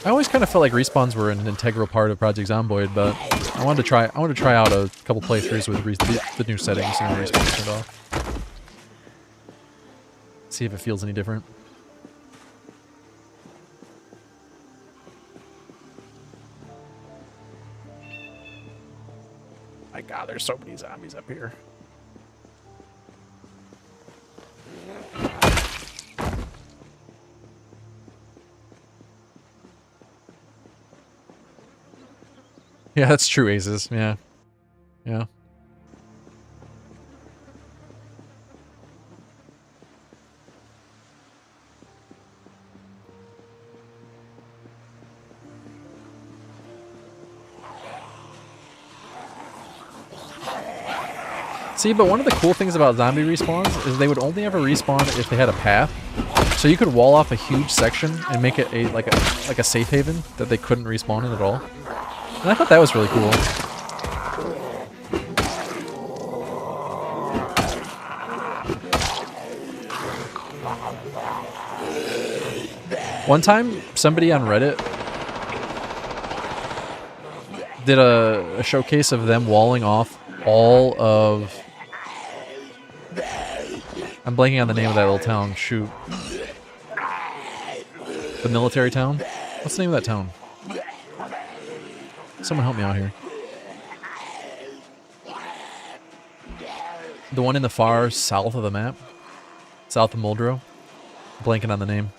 Speaker 1: I always kind of felt like respawns were an integral part of Project Zomboid, but I wanted to try out a couple playthroughs with the new settings and how respawns turned off. See if it feels any different. My God, there's so many zombies up here. Yeah, that's true, Aces. Yeah. Yeah. See, but one of the cool things about zombie respawns is they would only ever respawn if they had a path. So you could wall off a huge section and make it like a safe haven that they couldn't respawn in at all. And I thought that was really cool. One time, somebody on Reddit did a showcase of them walling off all of... I'm blanking on the name of that little town. Shoot. The military town? What's the name of that town? Someone help me out here. The one in the far south of the map? South of Muldrow? Blanking on the name.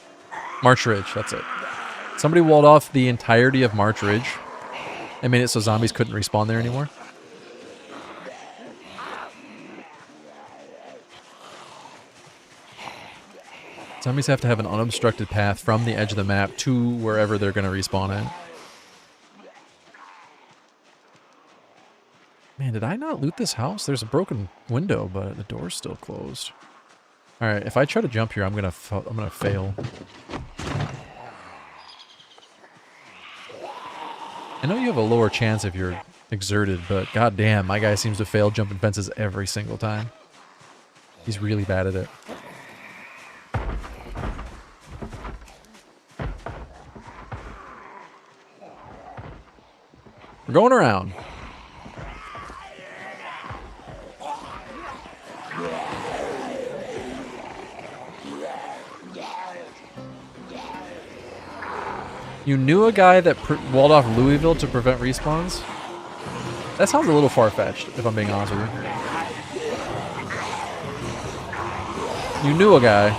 Speaker 1: March Ridge, that's it. Somebody walled off the entirety of March Ridge and made it so zombies couldn't respawn there anymore. Zombies have to have an unobstructed path from the edge of the map to wherever they're going to respawn at. Man, Man, did I not loot this house? There's a broken window, but the door's still closed. All right, if I try to jump here, I'm gonna fail. I know you have a lower chance if you're exerted, but goddamn, my guy seems to fail jumping fences every single time. He's really bad at it. We're going around. You knew a guy that walled off Louisville to prevent respawns? That sounds a little far-fetched, if I'm being honest with you. You knew a guy.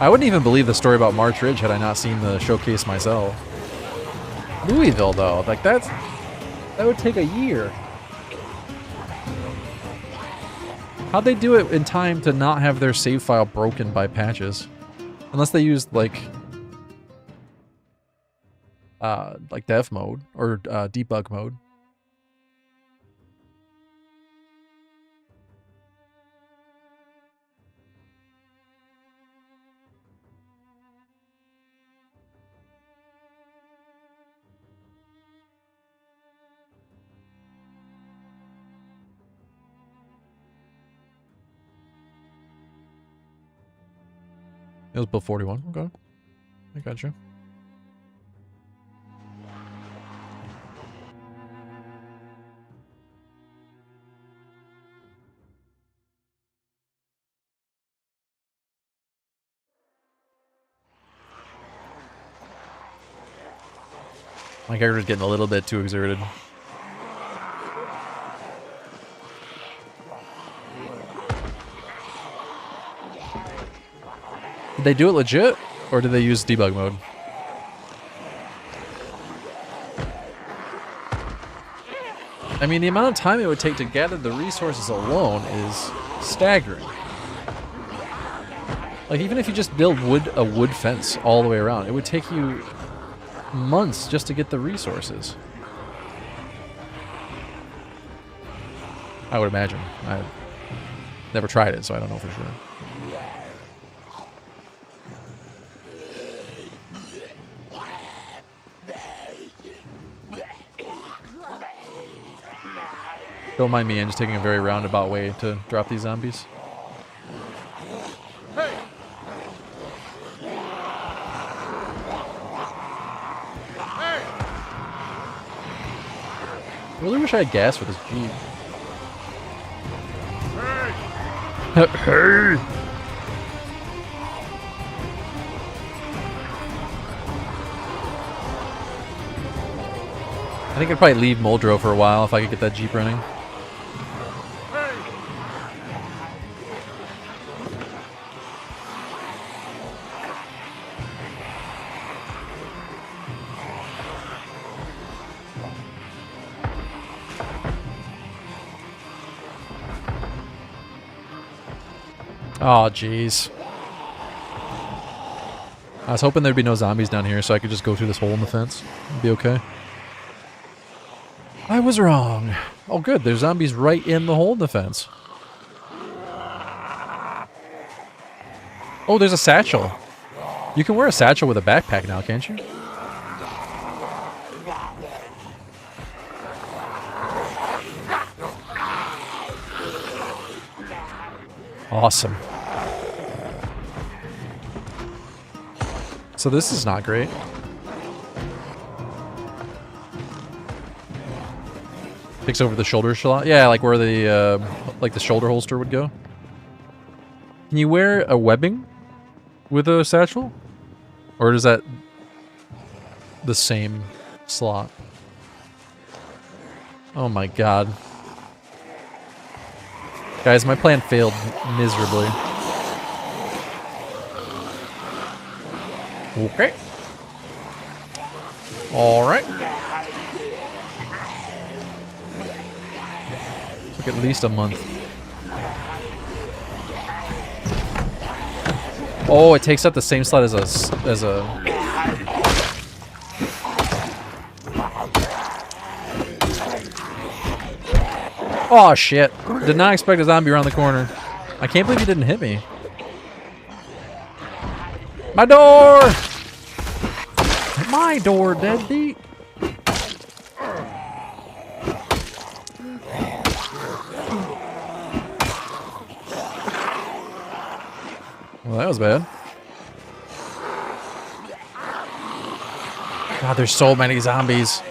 Speaker 1: I wouldn't even believe the story about March Ridge had I not seen the showcase myself. Louisville, though, like that would take a year. How'd they do it in time to not have their save file broken by patches? Unless they used, like dev mode or debug mode. It was build 41. Okay. I got you. My character's getting a little bit too exerted. Did they do it legit, or did they use debug mode? I mean, the amount of time it would take to gather the resources alone is staggering. Like, even if you just build a wood fence all the way around, it would take you months just to get the resources. I would imagine. I've never tried it, so I don't know for sure. Don't mind me, I'm just taking a very roundabout way to drop these zombies. Hey. Hey. I really wish I had gas for this Jeep. Hey. Hey. I think I'd probably leave Muldrow for a while if I could get that Jeep running. Oh, jeez. I was hoping there'd be no zombies down here so I could just go through this hole in the fence. It'd be okay. I was wrong. Oh, good. There's zombies right in the hole in the fence. Oh, there's a satchel. You can wear a satchel with a backpack now, can't you? Awesome. So this is not great. Takes over the shoulder slot. Yeah, like where the the shoulder holster would go. Can you wear a webbing with a satchel? Or is that the same slot? Oh my god. Guys, my plan failed miserably. Okay. Alright. Took at least a month. Oh, it takes up the same slot as a... Oh shit! Did not expect a zombie around the corner. I can't believe he didn't hit me. My door! My door, deadbeat. Well, that was bad. God, there's so many zombies.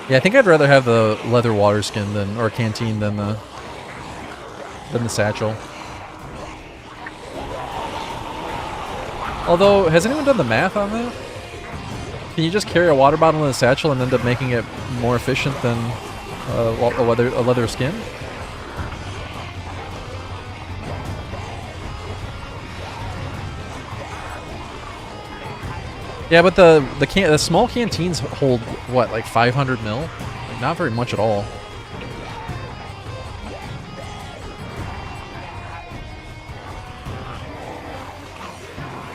Speaker 1: Yeah, I think I'd rather have the leather water skin than, or canteen than the satchel. Although, has anyone done the math on that? Can you just carry a water bottle in a satchel and end up making it more efficient than a leather skin? Yeah, but the small canteens hold what, like 500 mil? Like, not very much at all.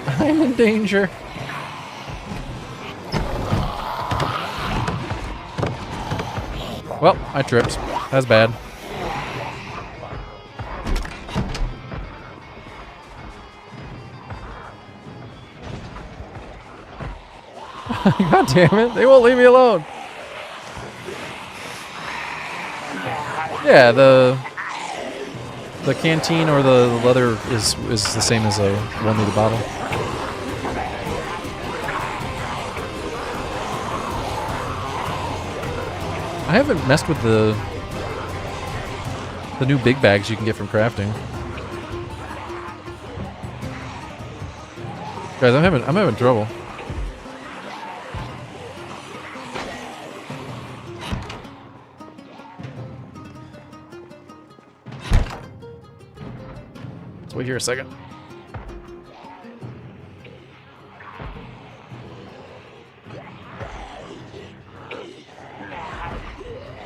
Speaker 1: I'm in danger. Well, I tripped. That's bad. God damn it, they won't leave me alone. Yeah, the canteen or the leather is the same as a 1 liter bottle. I haven't messed with the new big bags you can get from crafting. Guys, I'm having trouble. Let's wait here a second.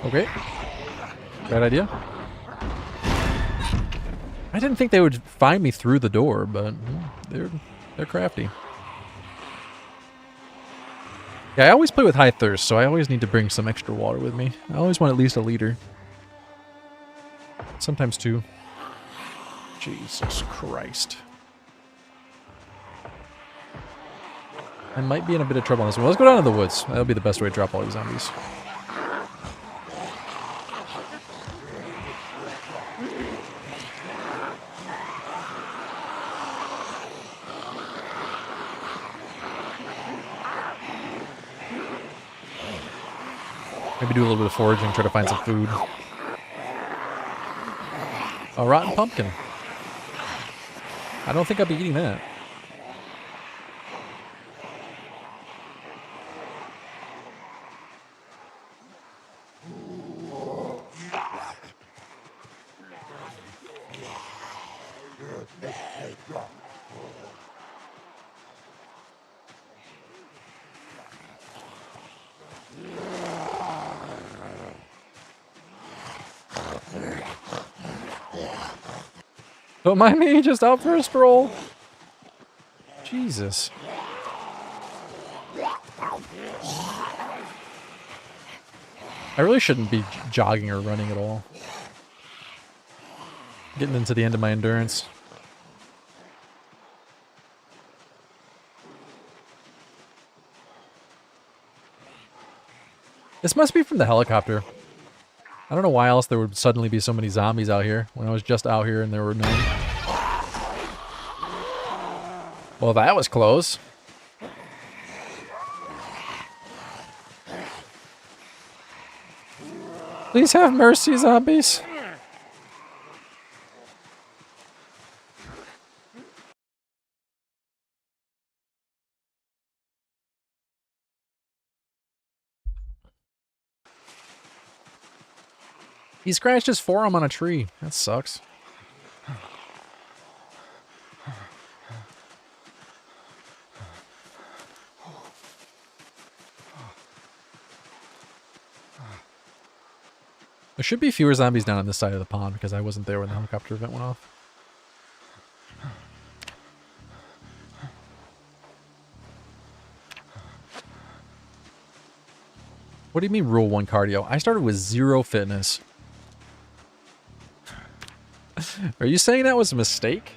Speaker 1: Okay. Bad idea. I didn't think they would find me through the door, but they're crafty. Yeah, I always play with high thirst, so I always need to bring some extra water with me. I always want at least a liter. Sometimes 2. Jesus Christ. I might be in a bit of trouble on this one. Let's go down in the woods. That'll be the best way to drop all these zombies. Maybe do a little bit of foraging, try to find some food. A rotten pumpkin. I don't think I'll be eating that. Don't mind me, just out for a stroll. Jesus. I really shouldn't be jogging or running at all. Getting into the end of my endurance. This must be from the helicopter. I don't know why else there would suddenly be so many zombies out here when I was just out here and there were none. Well, that was close. Please have mercy, zombies. He scratched his forearm on a tree. That sucks. There should be fewer zombies down on this side of the pond because I wasn't there when the helicopter event went off. What do you mean rule 1 cardio? I started with 0 fitness. Are you saying that was a mistake?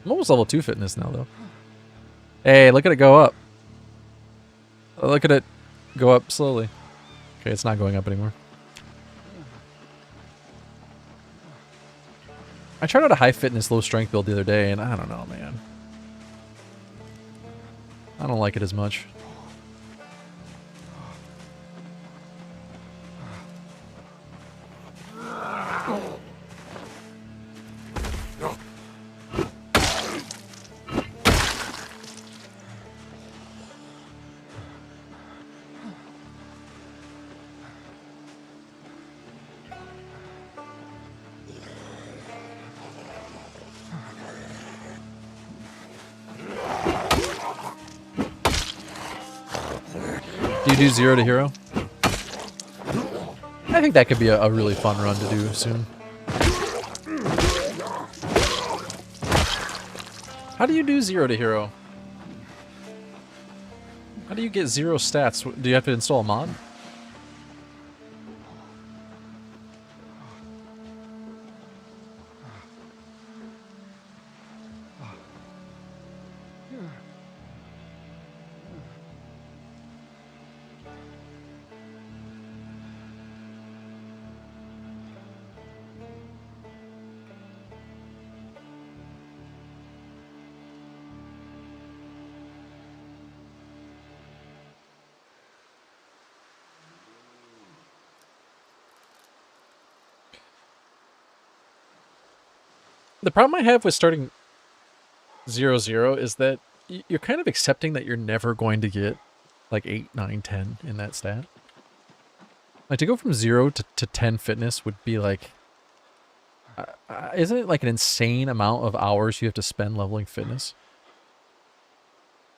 Speaker 1: I'm almost level 2 fitness now, though. Hey, look at it go up. Look at it go up slowly. Okay, it's not going up anymore. I tried out a high fitness, low strength build the other day, and I don't know, man. I don't like it as much. Do you do 0 to hero? I think that could be a really fun run to do soon. How do you do 0 to hero? How do you get 0 stats? Do you have to install a mod? The problem I have with starting 0-0 is that you're kind of accepting that you're never going to get like 8, 9, 10 in that stat. Like to go from 0 to 10 fitness would be like, isn't it like an insane amount of hours you have to spend leveling fitness?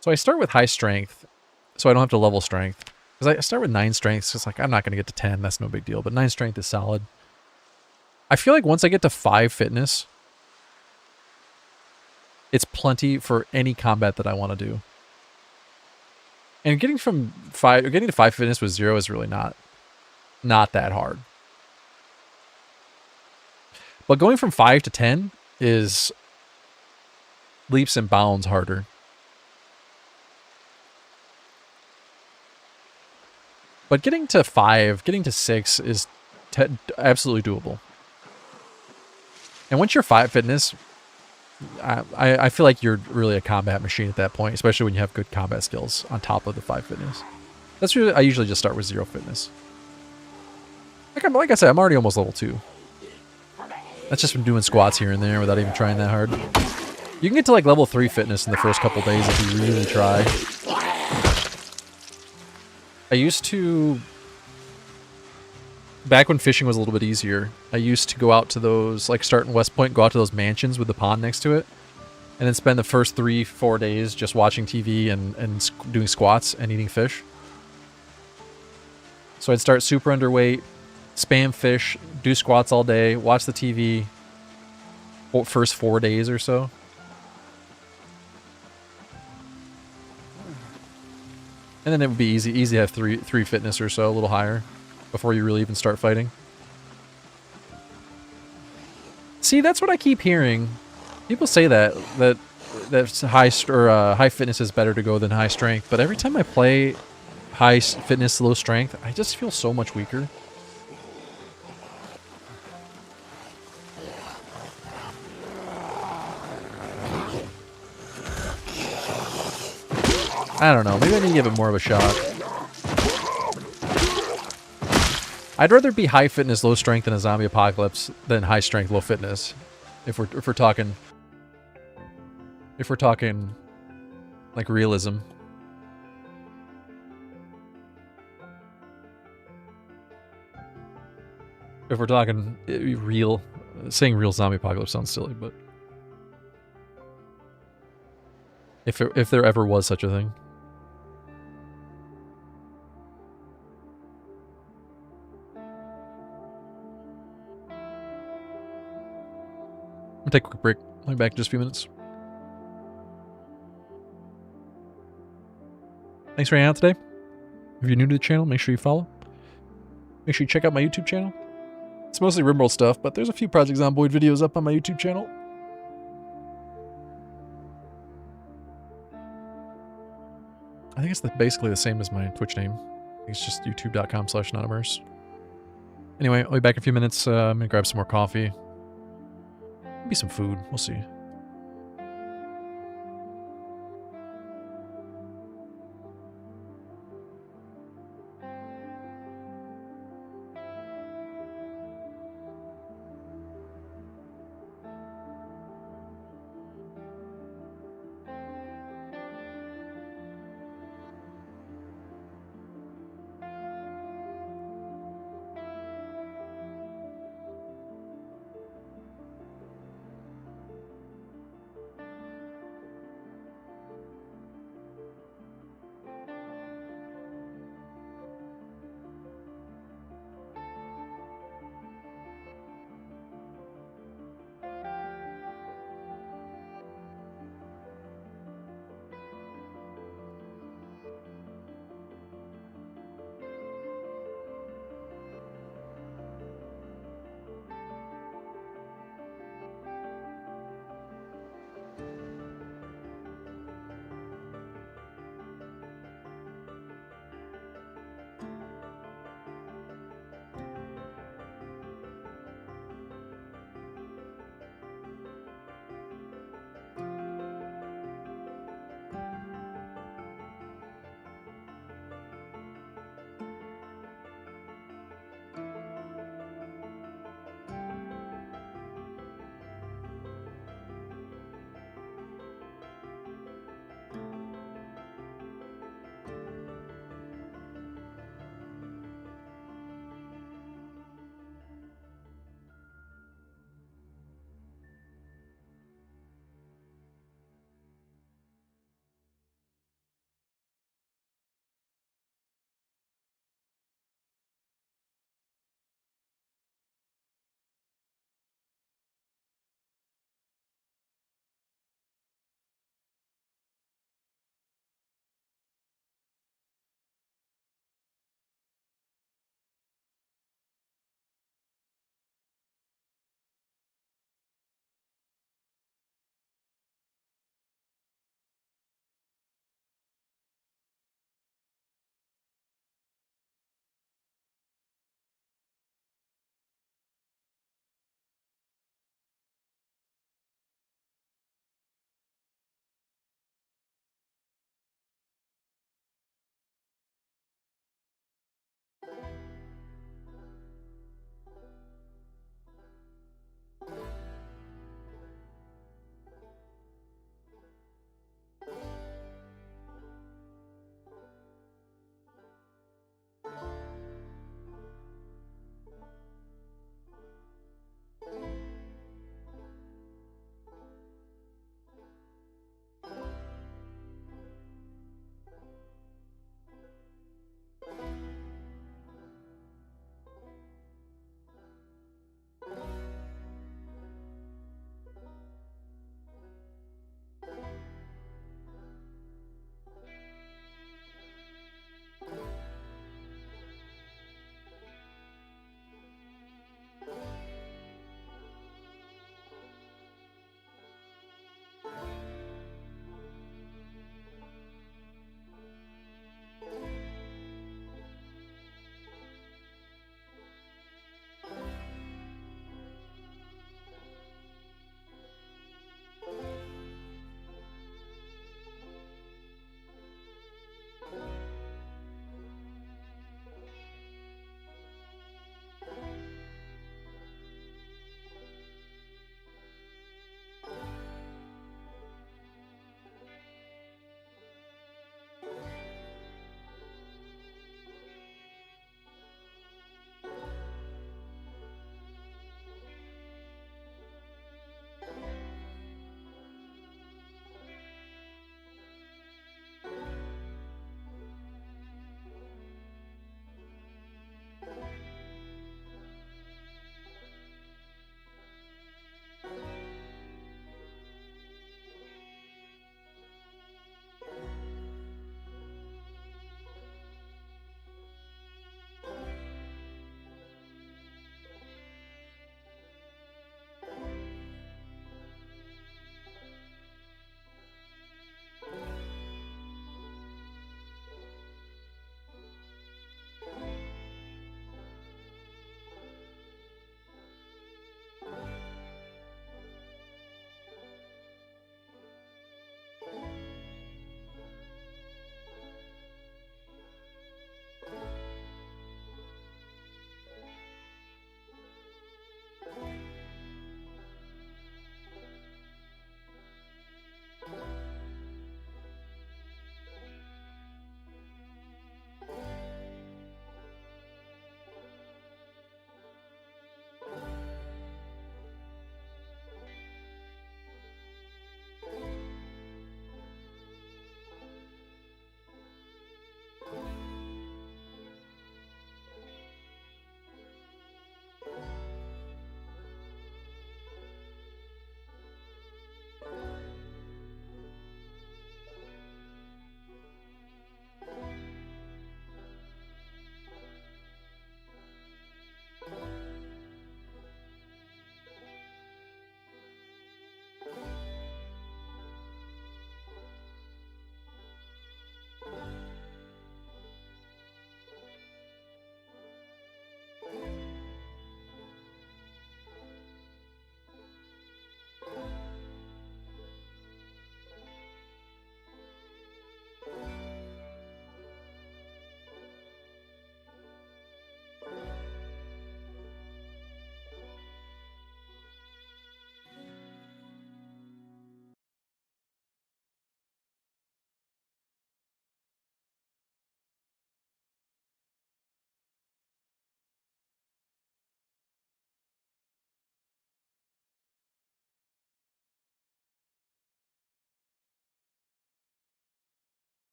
Speaker 1: So I start with high strength, so I don't have to level strength. Because I start with 9 strength, so it's like I'm not going to get to 10, that's no big deal, but 9 strength is solid. I feel like once I get to 5 fitness, it's plenty for any combat that I want to do. And getting to 5 fitness with 0 is really not that hard. But going from 5 to 10 is leaps and bounds harder. But getting to 5, getting to 6 is absolutely doable. And once you're 5 fitness, I feel like you're really a combat machine at that point, especially when you have good combat skills on top of the 5 fitness. That's really, I usually just start with 0 fitness. Like I said, I'm already almost level 2. That's just from doing squats here and there without even trying that hard. You can get to like level 3 fitness in the first couple days if you really try. I used to, back when fishing was a little bit easier, I used to go out to those, like start in West Point, go out to those mansions with the pond next to it, and then spend the first 3-4 days just watching TV and doing squats and eating fish. So I'd start super underweight, spam fish, do squats all day, watch the TV first 4 days or so. And then it would be easy to have 3 fitness or so, a little higher, before you really even start fighting. See, that's what I keep hearing. People say that high fitness is better to go than high strength, but every time I play high fitness, low strength, I just feel so much weaker. I don't know. Maybe I need to give it more of a shot. I'd rather be high fitness, low strength in a zombie apocalypse than high strength, low fitness. If we're talking like realism. If we're talking real, saying real zombie apocalypse sounds silly, but if there ever was such a thing. I'll take a quick break. I'll be back in just a few minutes. Thanks for hanging out today. If you're new to the channel, make sure you follow. Make sure you check out my YouTube channel. It's mostly RimWorld stuff, but there's a few Project Zomboid videos up on my YouTube channel. I think it's basically the same as my Twitch name. It's just youtube.com/notimmerse. Anyway, I'll be back in a few minutes. I'm gonna grab some more coffee. Maybe some food. We'll see.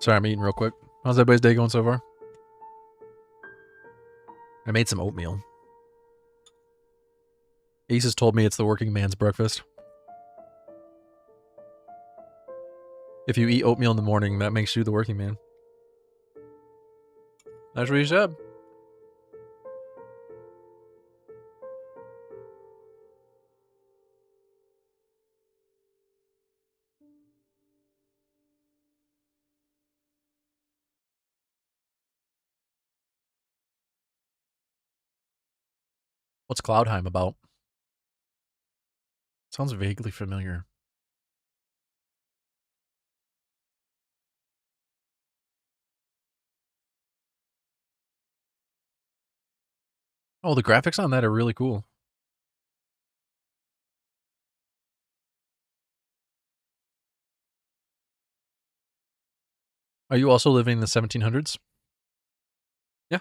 Speaker 1: Sorry, I'm eating real quick. How's everybody's day going so far? I made some oatmeal. Ace has told me it's the working man's breakfast. If you eat oatmeal in the morning, that makes you the working man. That's what he said. What's Cloudheim about? Sounds vaguely familiar. Oh, the graphics on that are really cool. Are you also living in the 1700s? Yeah.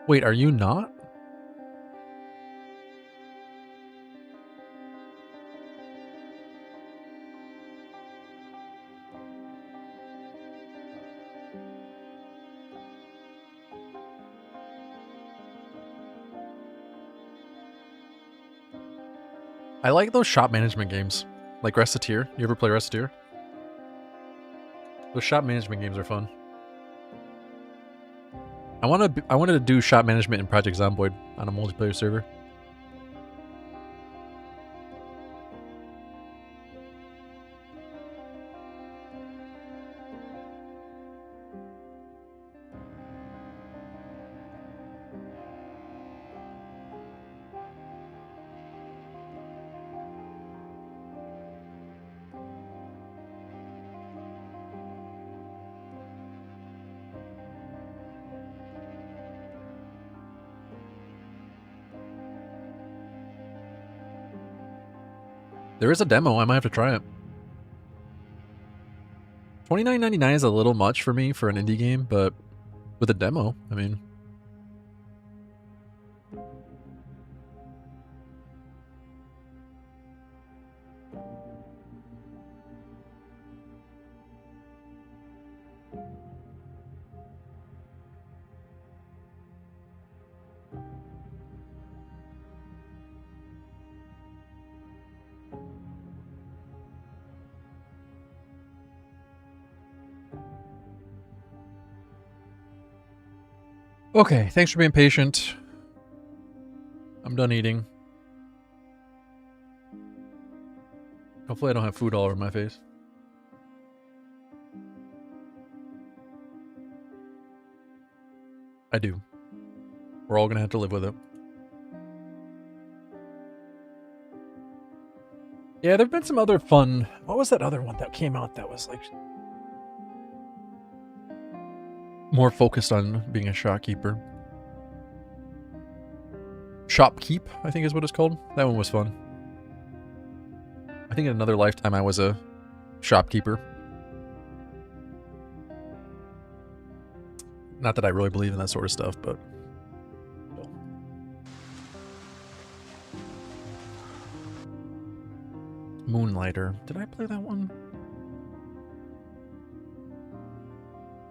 Speaker 1: Wait, are you not? I like those shop management games. Like Recettear. You ever play Recettear? Those shop management games are fun. I wanted to do shop management in Project Zomboid on a multiplayer server. There is a demo. I might have to try it. $29.99 is a little much for me for an indie game, but with a demo, I mean... Okay, thanks for being patient. I'm done eating. Hopefully I don't have food all over my face. I do. We're all gonna have to live with it. Yeah, there've been some other fun... What was that other one that came out that was like... more focused on being a shopkeeper? Shopkeep, I think is what it's called. That one was fun. I think in another lifetime I was a shopkeeper. Not that I really believe in that sort of stuff, but... Moonlighter. Did I play that one?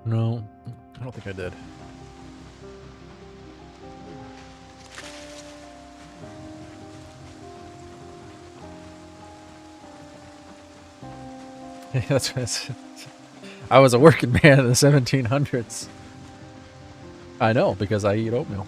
Speaker 1: No, I don't think I did. That's I was a working man in the 1700s. I know, because I eat oatmeal.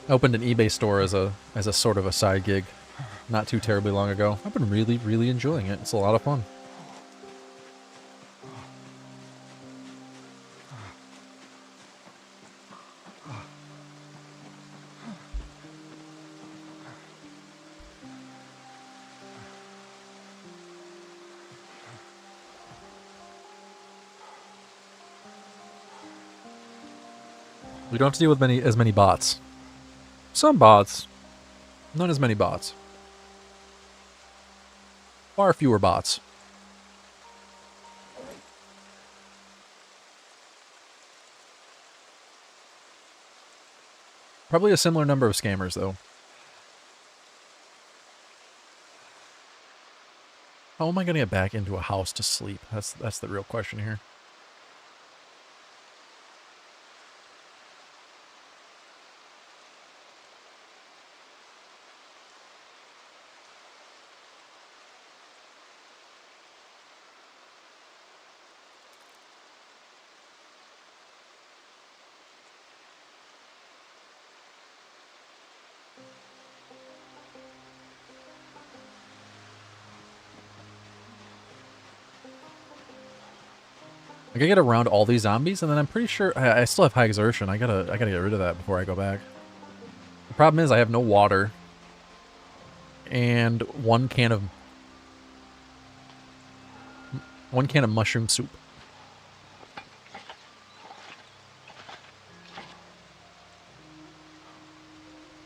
Speaker 1: I opened an eBay store as a sort of a side gig not too terribly long ago. I've been really, really enjoying it. It's a lot of fun. We don't have to deal with as many bots. Some bots. Not as many bots. Far fewer bots. Probably a similar number of scammers, though. How am I going to get back into a house to sleep? That's the real question here. I gotta get around all these zombies, and then I'm pretty sure I still have high exertion. I gotta get rid of that before I go back. The problem is I have no water and one can of mushroom soup.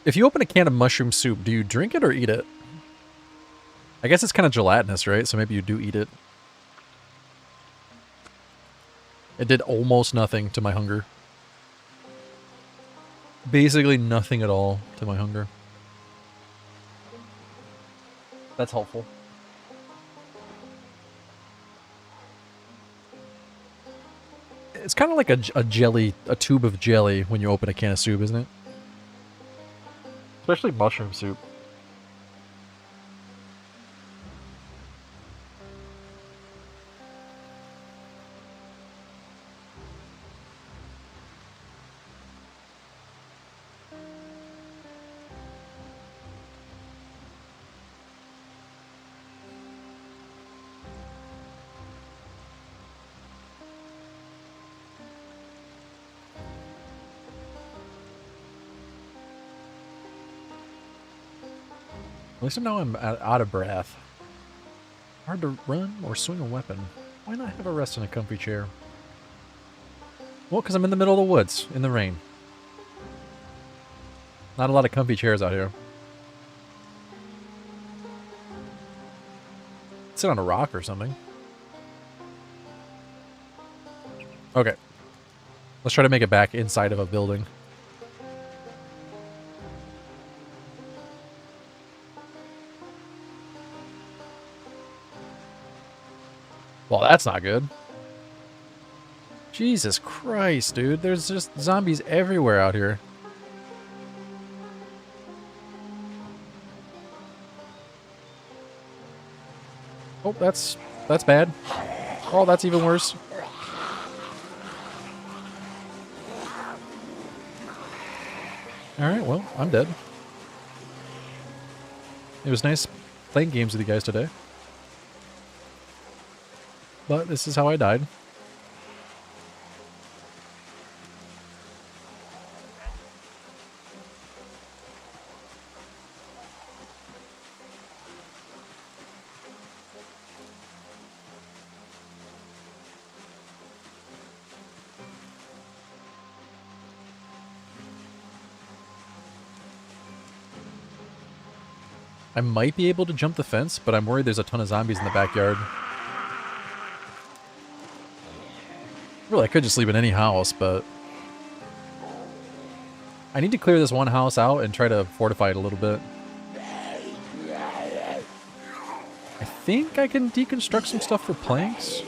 Speaker 1: If you open a can of mushroom soup, do you drink it or eat it? I guess it's kind of gelatinous, right? So maybe you do eat it. It did almost nothing to my hunger. Basically nothing at all to my hunger. That's helpful. It's kind of like a tube of jelly when you open a can of soup, isn't it? Especially mushroom soup. At least now I'm out of breath. Hard to run or swing a weapon. Why not have a rest in a comfy chair? Well, because I'm in the middle of the woods, in the rain. Not a lot of comfy chairs out here. Sit on a rock or something. Okay. Let's try to make it back inside of a building. Well, that's not good. Jesus Christ, dude. There's just zombies everywhere out here. Oh, that's bad. Oh, that's even worse. Alright, well, I'm dead. It was nice playing games with you guys today. But this is how I died. I might be able to jump the fence, but I'm worried there's a ton of zombies in the backyard. Really, I could just leave in any house, but I need to clear this one house out and try to fortify it a little bit. I think I can deconstruct some stuff for planks.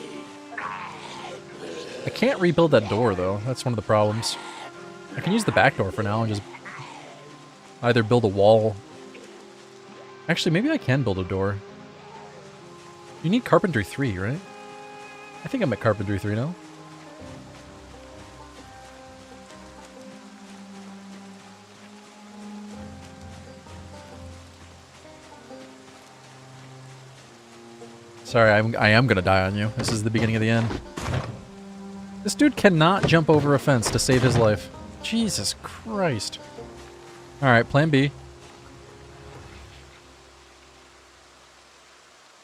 Speaker 1: I can't rebuild that door, though. That's one of the problems. I can use the back door for now and just Either build a wall. Actually, maybe I can build a door. You need carpentry 3, right? I think I'm at carpentry 3 now. Sorry, I am gonna die on you. This is the beginning of the end. This dude cannot jump over a fence to save his life. Jesus Christ. Alright, plan B.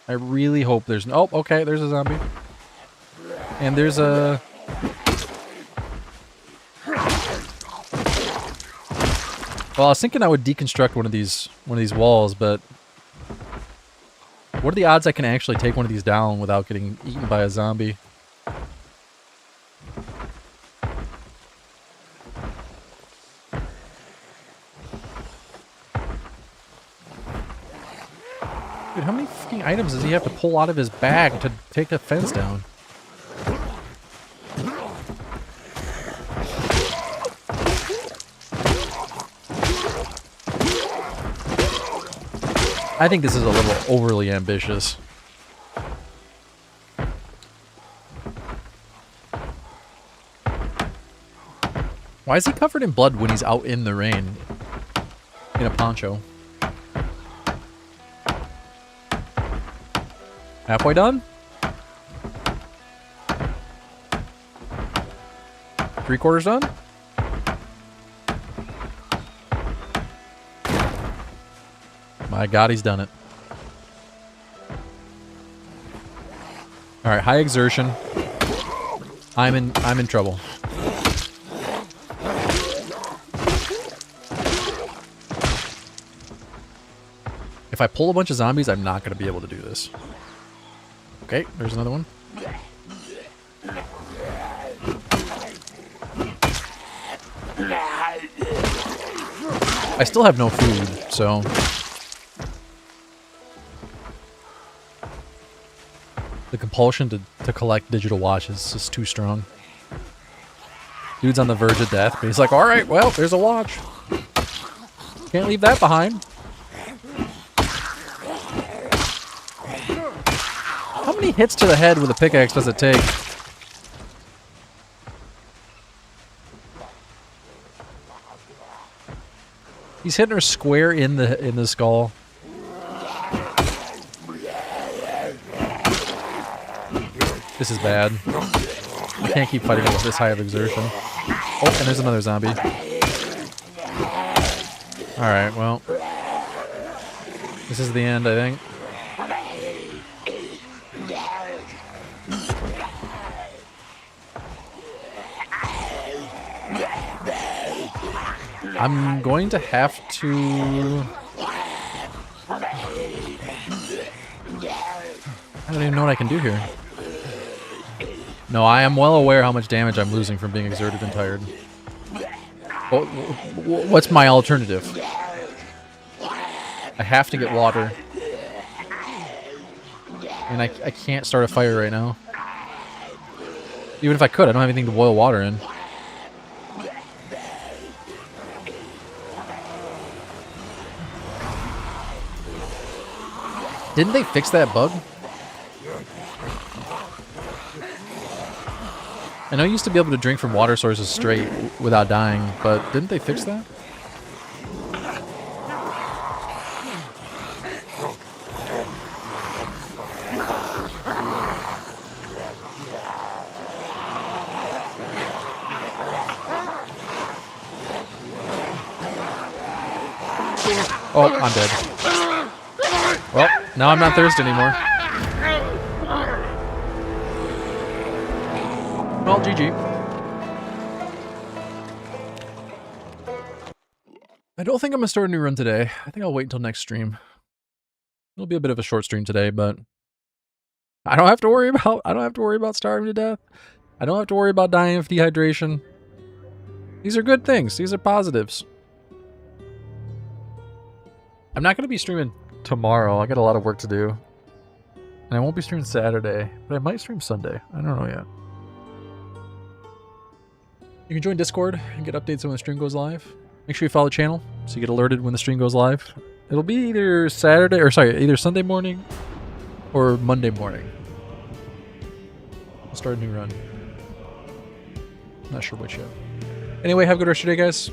Speaker 1: I really hope there's no... Oh, okay, there's a zombie. And there's a... Well, I was thinking I would deconstruct one of these walls, but... What are the odds I can actually take one of these down without getting eaten by a zombie? Dude, how many fucking items does he have to pull out of his bag to take a fence down? I think this is a little overly ambitious. Why is he covered in blood when he's out in the rain? In a poncho. Halfway done? 3/4 done? My God, he's done it. All right, high exertion. I'm in trouble. If I pull a bunch of zombies, I'm not going to be able to do this. Okay, there's another one. I still have no food, so... The compulsion to collect digital watches is too strong. Dude's on the verge of death, but he's like, alright, well, there's a watch. Can't leave that behind. How many hits to the head with a pickaxe does it take? He's hitting her square in the skull. This is bad. I can't keep fighting with this high of exertion. Oh, and there's another zombie. Alright, well. This is the end, I think. I'm going to have to... I don't even know what I can do here. No, I am well aware how much damage I'm losing from being exerted and tired. What's my alternative? I have to get water. And I can't start a fire right now. Even if I could, I don't have anything to boil water in. Didn't they fix that bug? I know you used to be able to drink from water sources straight without dying, but didn't they fix that? Oh, I'm dead. Well, now I'm not thirsty anymore. Well, GG. I don't think I'm gonna start a new run today. I think I'll wait until next stream. It'll be a bit of a short stream today, but I don't have to worry about starving to death. I don't have to worry about dying of dehydration. These are good things. These are positives. I'm not gonna be streaming tomorrow. I got a lot of work to do. And I won't be streaming Saturday, but I might stream Sunday. I don't know yet. You can join Discord and get updates when the stream goes live. Make sure you follow the channel so you get alerted when the stream goes live. It'll be either either Sunday morning or Monday morning. We'll start a new run. Not sure which yet. Anyway, have a good rest of your day, guys.